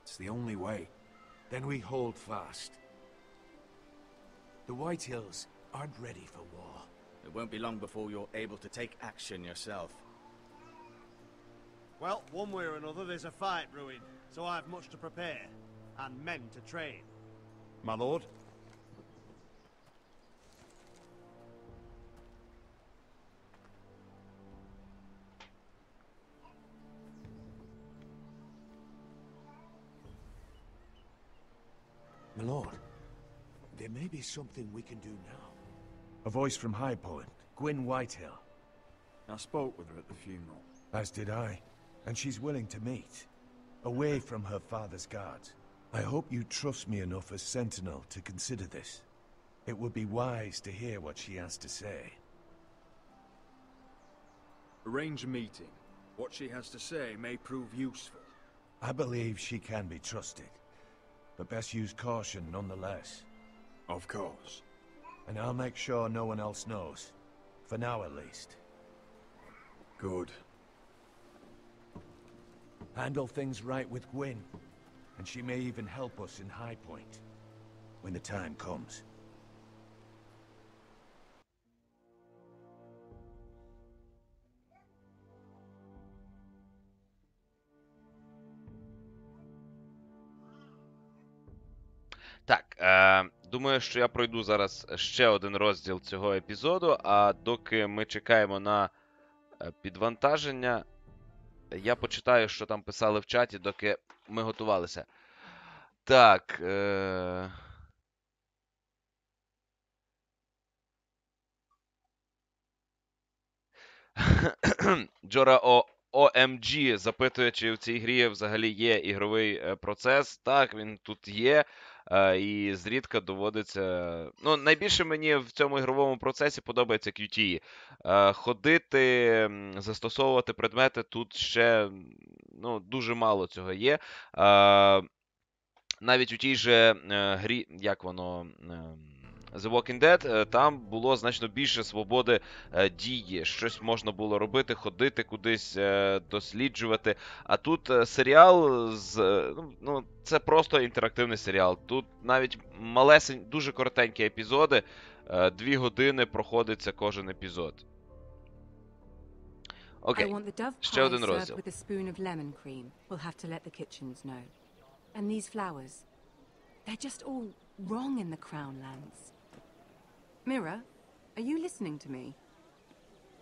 S10: It's the only way.
S11: Then we hold fast. The Whitehills aren't ready for war.
S7: It won't be long before you're able to take action yourself.
S21: Well, one way or another there's a fight brewing, so I have much to prepare, and men to train.
S3: My lord?
S11: My lord, there may be something we can do now.
S3: A voice from High Point, Gwyn Whitehill.
S18: I spoke with her at the funeral.
S3: As did I. And she's willing to meet. Away from her father's guards. I hope you trust me enough as Sentinel to consider this. It would be wise to hear what she has to say.
S18: Arrange a meeting. What she has to say may prove useful.
S3: I believe she can be trusted. But best use caution nonetheless.
S18: Of course.
S3: And I'll make sure no one else knows. For now at least.
S18: Good.
S3: Handle things right with Gwyn, and she may even help us in High Point, when the time comes.
S1: Так, думаю, що я пройду зараз ще один розділ цього епізоду, а доки ми чекаємо на підвантаження, я почитаю, що там писали в чаті, доки ми готувалися. Так. Джора OMG запитує, чи в цій грі взагалі є ігровий процес. Так, він тут є. І зрідка доводиться... Ну, найбільше мені в цьому ігровому процесі подобається QTE. Ходити, застосовувати предмети, тут ще дуже мало цього є. Навіть у тій же грі, як воно... The Walking Dead, там було значно більше свободи дії. Щось можна було робити, ходити кудись, досліджувати. А тут серіал, це просто інтерактивний серіал. Тут навіть дуже коротенькі епізоди, 2 години проходиться кожен епізод. Окей, ще один розділ.
S6: Wrong in the Crown Lands. Mira, are you listening to me?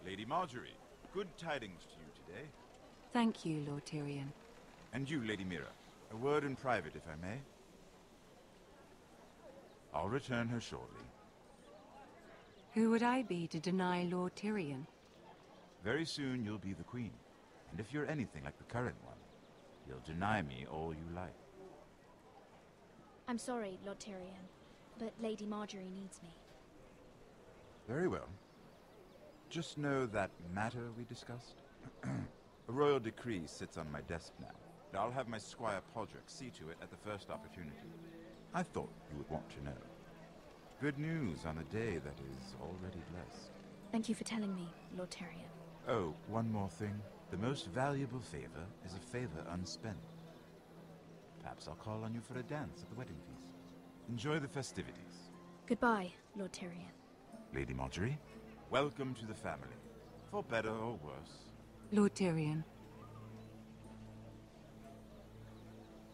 S2: Lady Marjorie, good tidings to you today.
S6: Thank you, Lord Tyrion.
S2: And you, Lady Mira, a word in private, if I may. I'll return her shortly.
S4: Who would I be to deny Lord Tyrion?
S2: Very soon you'll be the queen. And if you're anything like the current one, you'll deny me all you like.
S15: I'm sorry, Lord Tyrion, but Lady Marjorie needs me.
S2: Very well. Just know that matter we discussed? A royal decree sits on my desk now. I'll have my squire Podrick see to it at the first opportunity. I thought you would want to know. Good news on a day that is already blessed.
S15: Thank you for telling me, Lord Tyrion.
S2: Oh, one more thing. The most valuable favor is a favor unspent. Perhaps I'll call on you for a dance at the wedding feast. Enjoy the festivities.
S15: Goodbye, Lord Tyrion.
S2: Lady Marjorie, welcome to the family. For better or worse.
S4: Lord Tyrion.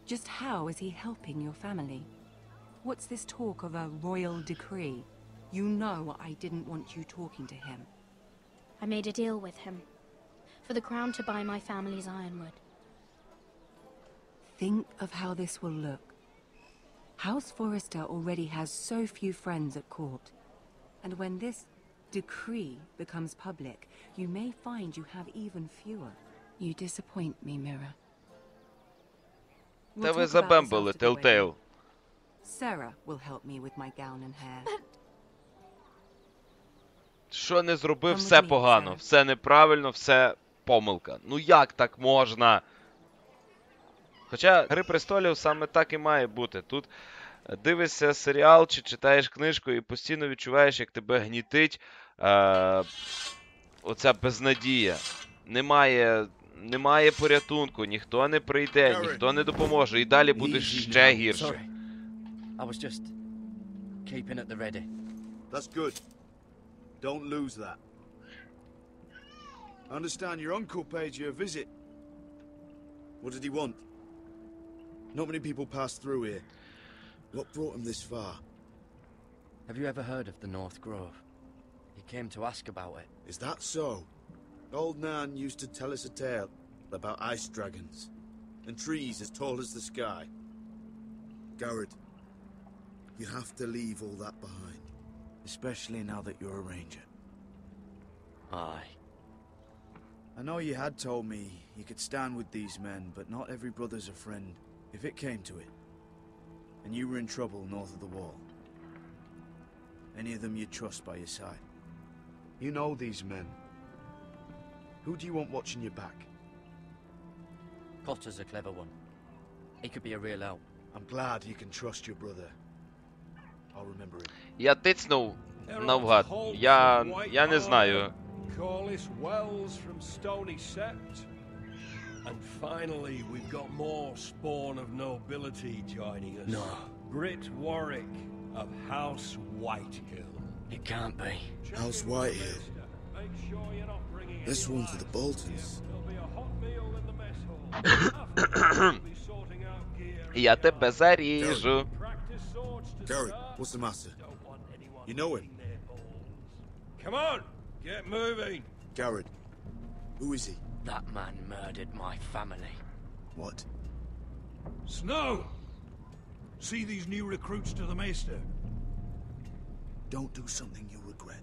S4: Just how is he helping your family? What's this talk of a royal decree? You know I didn't want you talking to him.
S15: I made a deal with him. For the crown to buy my family's ironwood.
S4: Think of how this will look. House Forrester already has so few friends at court. And when this decree becomes public, you may find you have even fewer. You disappoint me, Mira.
S1: Та ви забембали, Telltale.
S4: Sarah will help me with my gown and hair.
S1: Що не зробив, все погано, все неправильно, все помилка. Ну як так можна? Хоча Гри престолів саме так і має бути. Тут дивишся серіал чи читаєш книжку і постійно відчуваєш, як тебе гнітить оця безнадія. Немає порятунку, ніхто не прийде, ніхто не допоможе, і далі буде ще гірше.
S9: I was just keeping at the ready.
S7: That's good. Don't lose that. I understand your uncle paid you a visit. What did he want? Not many people pass through here. What brought him this far?
S9: Have you ever heard of the North Grove? He came to ask about it.
S7: Is that so? Old Nan used to tell us a tale about ice dragons and trees as tall as the sky. Garrett, you have to leave all that behind, especially now that you're a ranger.
S9: Aye.
S7: I know you had told me you could stand with these men, but not every brother's a friend, if it came to it. And you were in trouble north of the wall. Any of them you'd trust by your side. You know these men. Who do you want watching your back?
S9: Potter's a clever one. He could be a real help.
S7: I'm glad you can trust your brother. I'll remember him.
S1: Я тицнув навгад. Я не знаю.
S8: Corliss Wells from Stony Sept. And finally, we've got more spawn of nobility joining us.
S9: No.
S8: Britt Warwick of House Whitehill.
S9: It can't be.
S7: House Whitehill. This one's for the Boltons.
S1: Я тебе заріжу.
S7: Gary, what's the matter? You know him?
S8: Come on, get moving.
S7: Garrett, who is he?
S9: That man murdered my family.
S7: What?
S8: Snow! See these new recruits to the Maester?
S7: Don't do something you regret.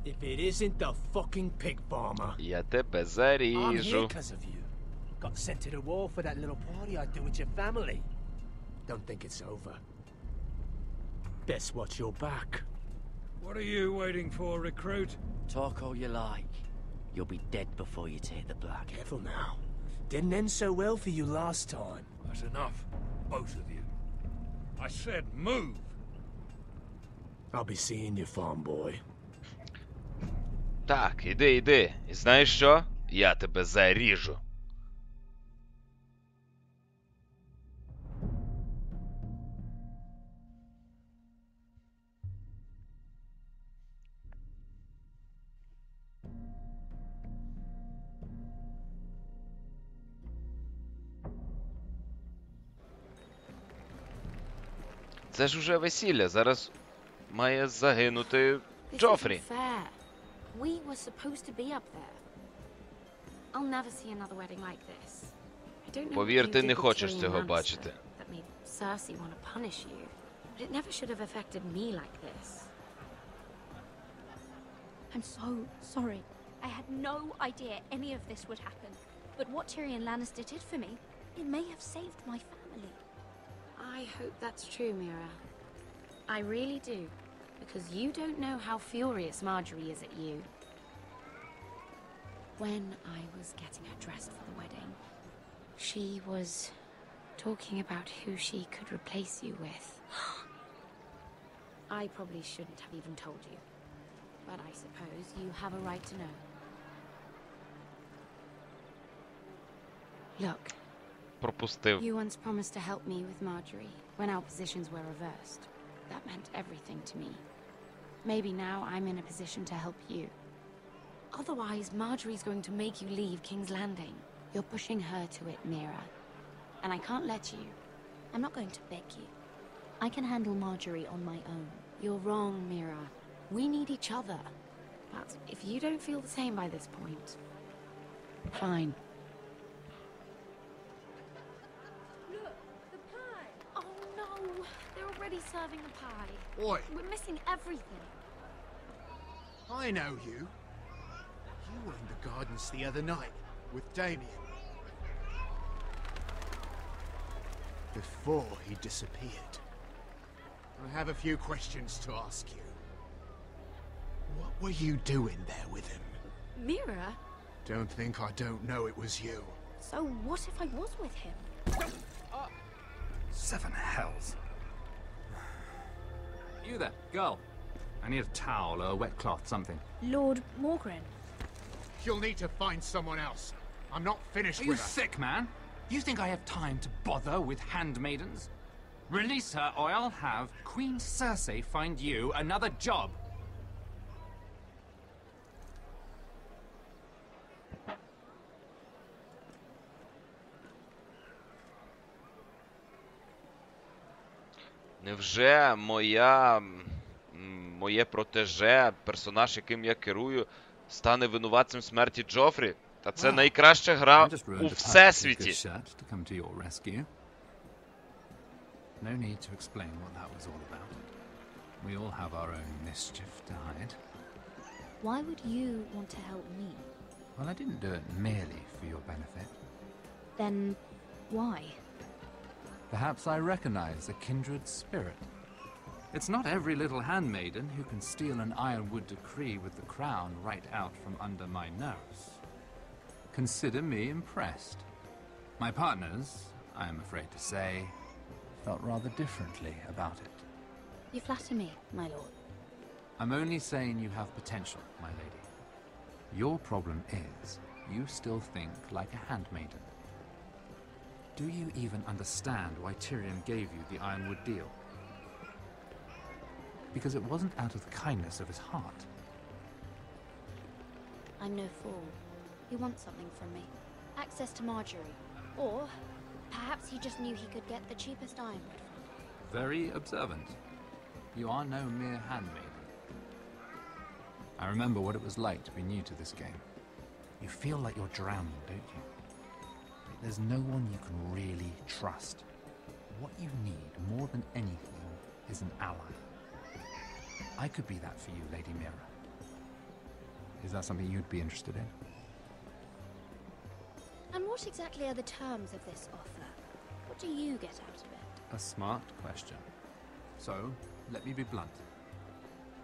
S13: If it isn't the fucking pig farmer.
S1: Я тебе
S13: I'm here
S1: заріжу.
S13: because of you. Got sent to the war for that little party I do with your family. Don't think it's over. Best watch your back.
S8: What are you waiting for, recruit?
S9: Talk all you like. You'll be dead before you take the black.
S13: Careful now. Didn't end so well for you last time.
S8: That's enough, both of you. I said move.
S13: I'll be seeing you, farm boy.
S1: Так, іди. І знаєш що? Я тебе заріжу. Це ж уже весілля. Зараз має загинути Джофрі.
S14: Fair. We was supposed to be up there. I'll never see another wedding like this. I don't know
S1: Повір,
S14: what
S1: ти
S14: you
S1: не
S14: did to
S1: хочеш
S14: Tyrion
S1: цього
S14: Lannister
S1: бачити.
S14: that made Cersei want to punish you, but it never should have affected me like this.
S15: I'm so sorry. I had no idea any of this would happen. But what Tyrion Lannister did for me, it may have saved my family.
S14: I hope that's true, Mira. I really do, because you don't know how furious Marjorie is at you. When I was getting her dressed for the wedding, she was talking about who she could replace you with. I probably shouldn't have even told you, but I suppose you have a right to know. Look.
S1: Пропустив.
S14: You once promised to help me with Marjorie when our positions were reversed. That meant everything to me. Maybe now I'm in a position to help you. Otherwise, Marjorie's going to make you leave King's Landing. You're pushing her to it, Mira. And I can't let you.
S15: I'm not going to beg you. I can handle Marjorie on my own.
S14: You're wrong, Mira. We need each other. But if you don't feel the same by this point, fine.
S15: Look, the pie! Oh no! They're already serving the pie.
S12: Oi!
S15: We're missing everything.
S12: I know you. You were in the gardens the other night with Damien. Before he disappeared. I have a few questions to ask you. What were you doing there with him?
S14: Mira?
S12: Don't think I don't know it was you.
S15: So what if I was with him?
S22: Seven hells. You there, girl. I need a towel or a wet cloth, something.
S15: Lord Morgren.
S12: You'll need to find someone else. I'm not finished
S22: Are
S12: with
S22: you
S12: her.
S22: sick, man? You think I have time to bother with handmaidens? Release her or I'll have Queen Cersei find you another job.
S1: Невже моє протеже, персонаж, яким я керую, стане винуватцем смерті Джофрі? Та це найкраща гра у всесвіті.
S22: No need to explain what that was all about. We all have our own mischief to hide.
S15: Why would you want to help me?
S22: Well, I didn't do it merely for your benefit.
S15: Then why?
S22: Perhaps I recognize a kindred spirit. It's not every little handmaiden who can steal an ironwood decree with the crown right out from under my nose. Consider me impressed. My partners, I am afraid to say, felt rather differently about it.
S15: You flatter me, my lord.
S22: I'm only saying you have potential, my lady. Your problem is, you still think like a handmaiden. Do you even understand why Tyrion gave you the Ironwood deal? Because it wasn't out of the kindness of his heart.
S15: I'm no fool. He wants something from me. Access to Marjorie. Or perhaps he just knew he could get the cheapest ironwood from me.
S22: Very observant. You are no mere handmaiden. I remember what it was like to be new to this game. You feel like you're drowning, don't you? There's no one you can really trust. What you need, more than anything, is an ally. I could be that for you, Lady Mira. Is that something you'd be interested in?
S15: And what exactly are the terms of this offer? What do you get out of it?
S22: A smart question. So, let me be blunt.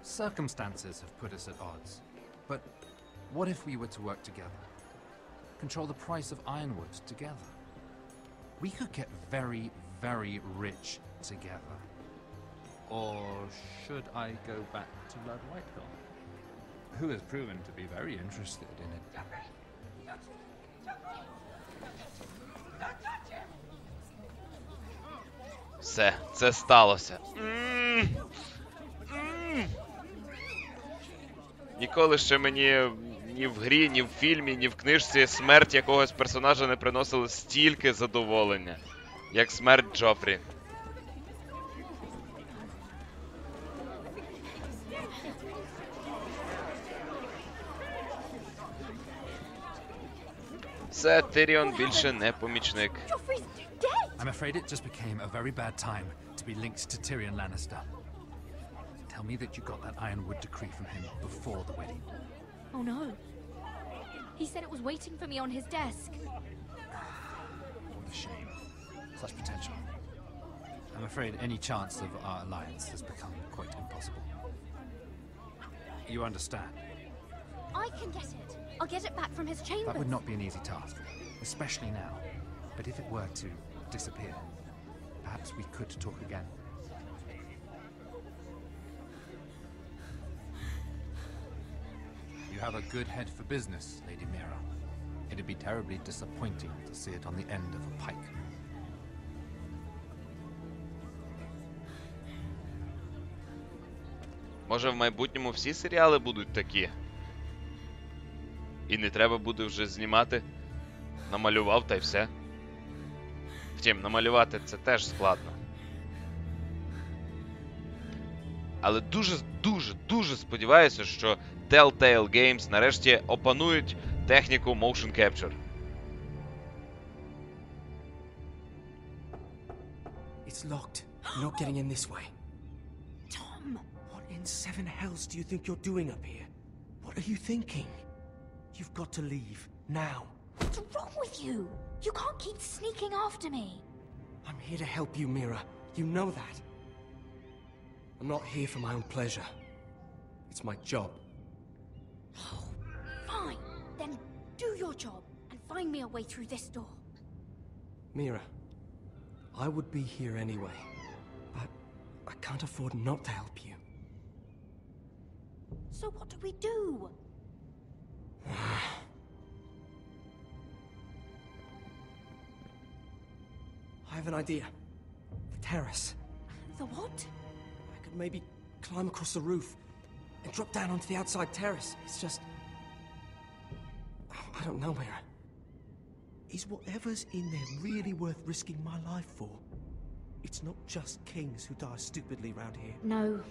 S22: Circumstances have put us at odds. But what if we were to work together? Control the price of ironwood together? We could get very, very rich together. Or should I go back to Lord Whitehill, who has proven to be very interested in it?
S1: Все, це сталося. Ніколи ще мені ні в грі, ні в фільмі, ні в книжці смерть якогось персонажа не приносила стільки задоволення, як смерть Джофрі. Все, Тиріон більше не помічник.
S22: I'm afraid it just became a very bad time to be linked to Tyrion Lannister. Tell me that you got that Ironwood decree from him before the wedding.
S15: Oh no. He said it was waiting for me on his desk.
S22: What a shame. Such potential. I'm afraid any chance of our alliance has become quite impossible. You understand?
S15: I can get it. I'll get it back from his chambers.
S22: That would not be an easy task, especially now. But if it were to disappear, perhaps we could talk again. You have a good head for business, Lady Mira. It'd be terribly disappointing to see it on the end of a pike.
S1: Може в майбутньому всі серіали будуть такі? І не треба буде вже знімати? Намалював та й все. Втім, намалювати це теж складно. Але дуже сподіваюся, що Telltale Games нарешті опанують техніку motion capture.
S13: It's locked. You're not getting in this way.
S15: Tom!
S13: What in seven hells do you think you're doing up here? What are you thinking? You've got to leave, now.
S15: What's wrong with you? You can't keep sneaking after me.
S13: I'm here to help you, Mira. You know that. I'm not here for my own pleasure. It's my job.
S15: Oh, fine. Then do your job and find me a way through this door.
S13: Mira, I would be here anyway, but I can't afford not to help you.
S15: So what do we do?
S13: I have an idea. The terrace.
S15: The what?
S13: I could maybe climb across the roof and drop down onto the outside terrace. It's just... I don't know, Mira. Is whatever's in there really worth risking my life for? It's not just kings who die stupidly round here.
S15: No,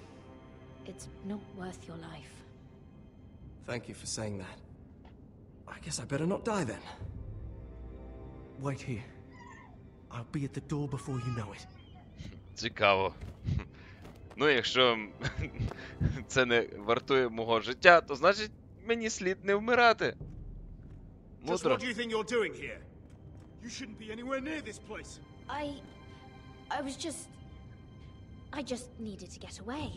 S15: it's not worth your life.
S13: Thank you for saying that. I guess I better not die then. Wait here. I'll be at the door before you know it.
S1: Цікаво. Ну, якщо це не вартує мого життя, то значить мені слід не вмирати.
S12: Just what do you think you're doing here? You shouldn't be anywhere near this place.
S15: I just needed to get away.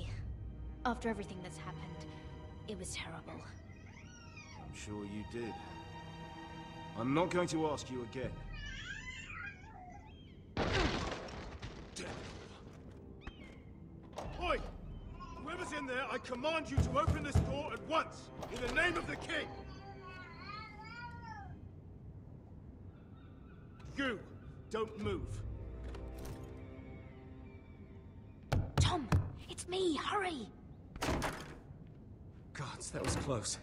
S15: After everything that's happened, it was terrible.
S12: I'm sure you did. I'm not going to ask you again. Oi! Whoever's in there, I command you to open this door at once, in the name of the king! You, don't move.
S15: Tom, it's me, hurry!
S13: Gods, that was close.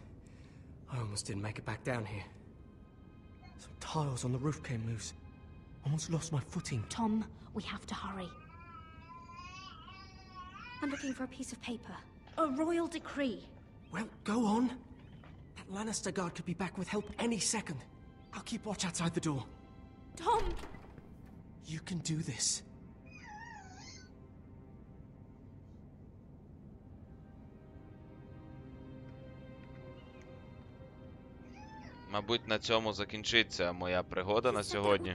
S13: I almost didn't make it back down here. Some tiles on the roof came loose. Almost lost my footing.
S15: Tom, we have to hurry. I'm looking for a piece of paper. A royal decree.
S13: Well, go on. That Lannister guard could be back with help any second. I'll keep watch outside the door.
S15: Tom!
S13: You can do this.
S1: Мабуть, на цьому закінчиться моя пригода на сьогодні.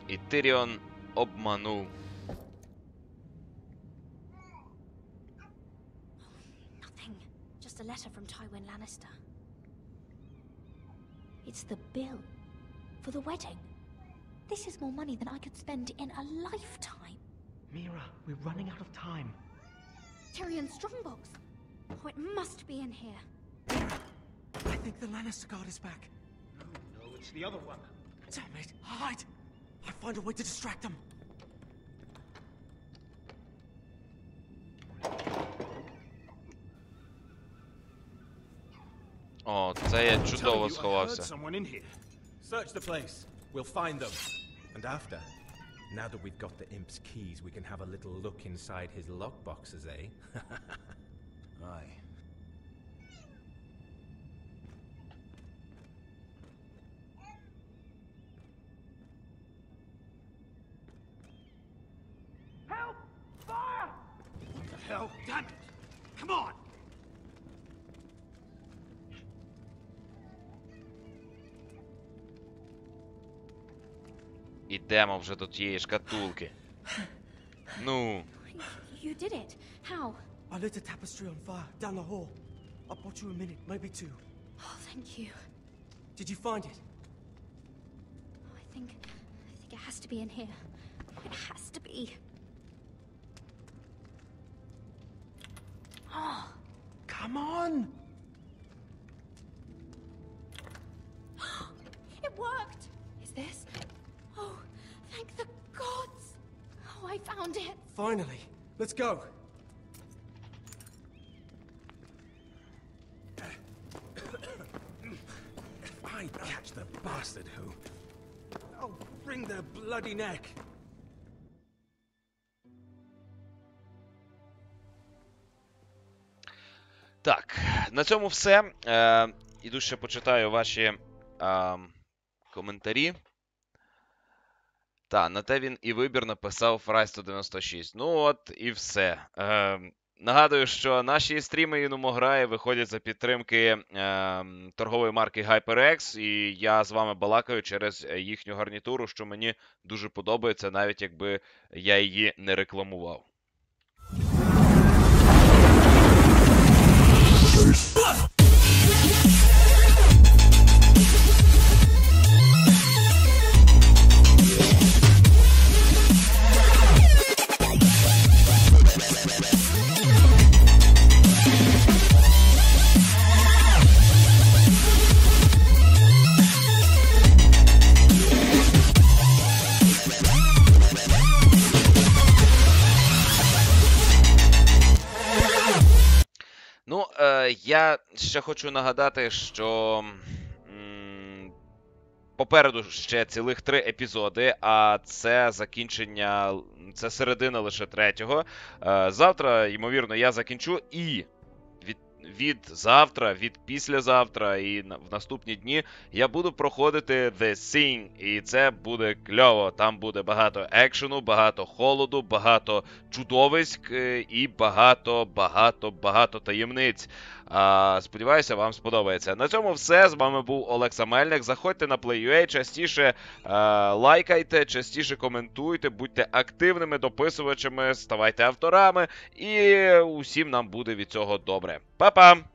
S1: І Тиріон обманув.
S15: Nothing. Just a letter from Tywin Lannister. It's the bill for the wedding. This is more money than I could spend in a lifetime.
S13: Mira, we're running out of time.
S15: Tyrion's strongbox. Oh, it must be in here.
S13: I think the Lannister guard is back.
S12: No, it's the other one.
S13: Damn it, hide! I'll find a way to distract them.
S1: О, це я чудово сховався.
S12: Someone in here.
S5: Search the place. We'll find them. And after, now that we've got the imp's keys, we can have a little look inside his lockboxes, eh?
S12: Aye.
S13: Come on!
S1: Ідемо вже до тієї шкатулки. Ну.
S15: You did it. How?
S13: I lit a tapestry on fire down the hall. I bought you a minute, maybe two.
S15: Oh, thank you.
S13: Did you find it?
S15: I think it has to be in here. It has to be. Oh.
S13: Come on!
S15: It worked! Is this? Oh, thank the gods! Oh, I found it!
S13: Finally. Let's go. If I catch the bastard who... I'll wring their bloody neck.
S1: Так, на цьому все. Іду ще почитаю ваші коментарі. Та, на те він і вибір написав Фрай 196. Ну от і все. Нагадую, що наші стріми «Інумо грає» виходять за підтримки торгової марки HyperX, і я з вами балакаю через їхню гарнітуру, що мені дуже подобається, навіть якби я її не рекламував. Ну, я ще хочу нагадати, що попереду ще цілих 3 епізоди, а це закінчення, це середина лише 3-го. Завтра, ймовірно, я закінчу і від завтра, від післязавтра і в наступні дні я буду проходити The Thing, і це буде кльово. Там буде багато екшену, багато холоду, багато чудовиськ і багато таємниць. Сподіваюся, вам сподобається. На цьому все. З вами був Олекса Мельник. Заходьте на Play.ua, частіше лайкайте, частіше коментуйте, будьте активними дописувачами, ставайте авторами, і усім нам буде від цього добре. Па-па!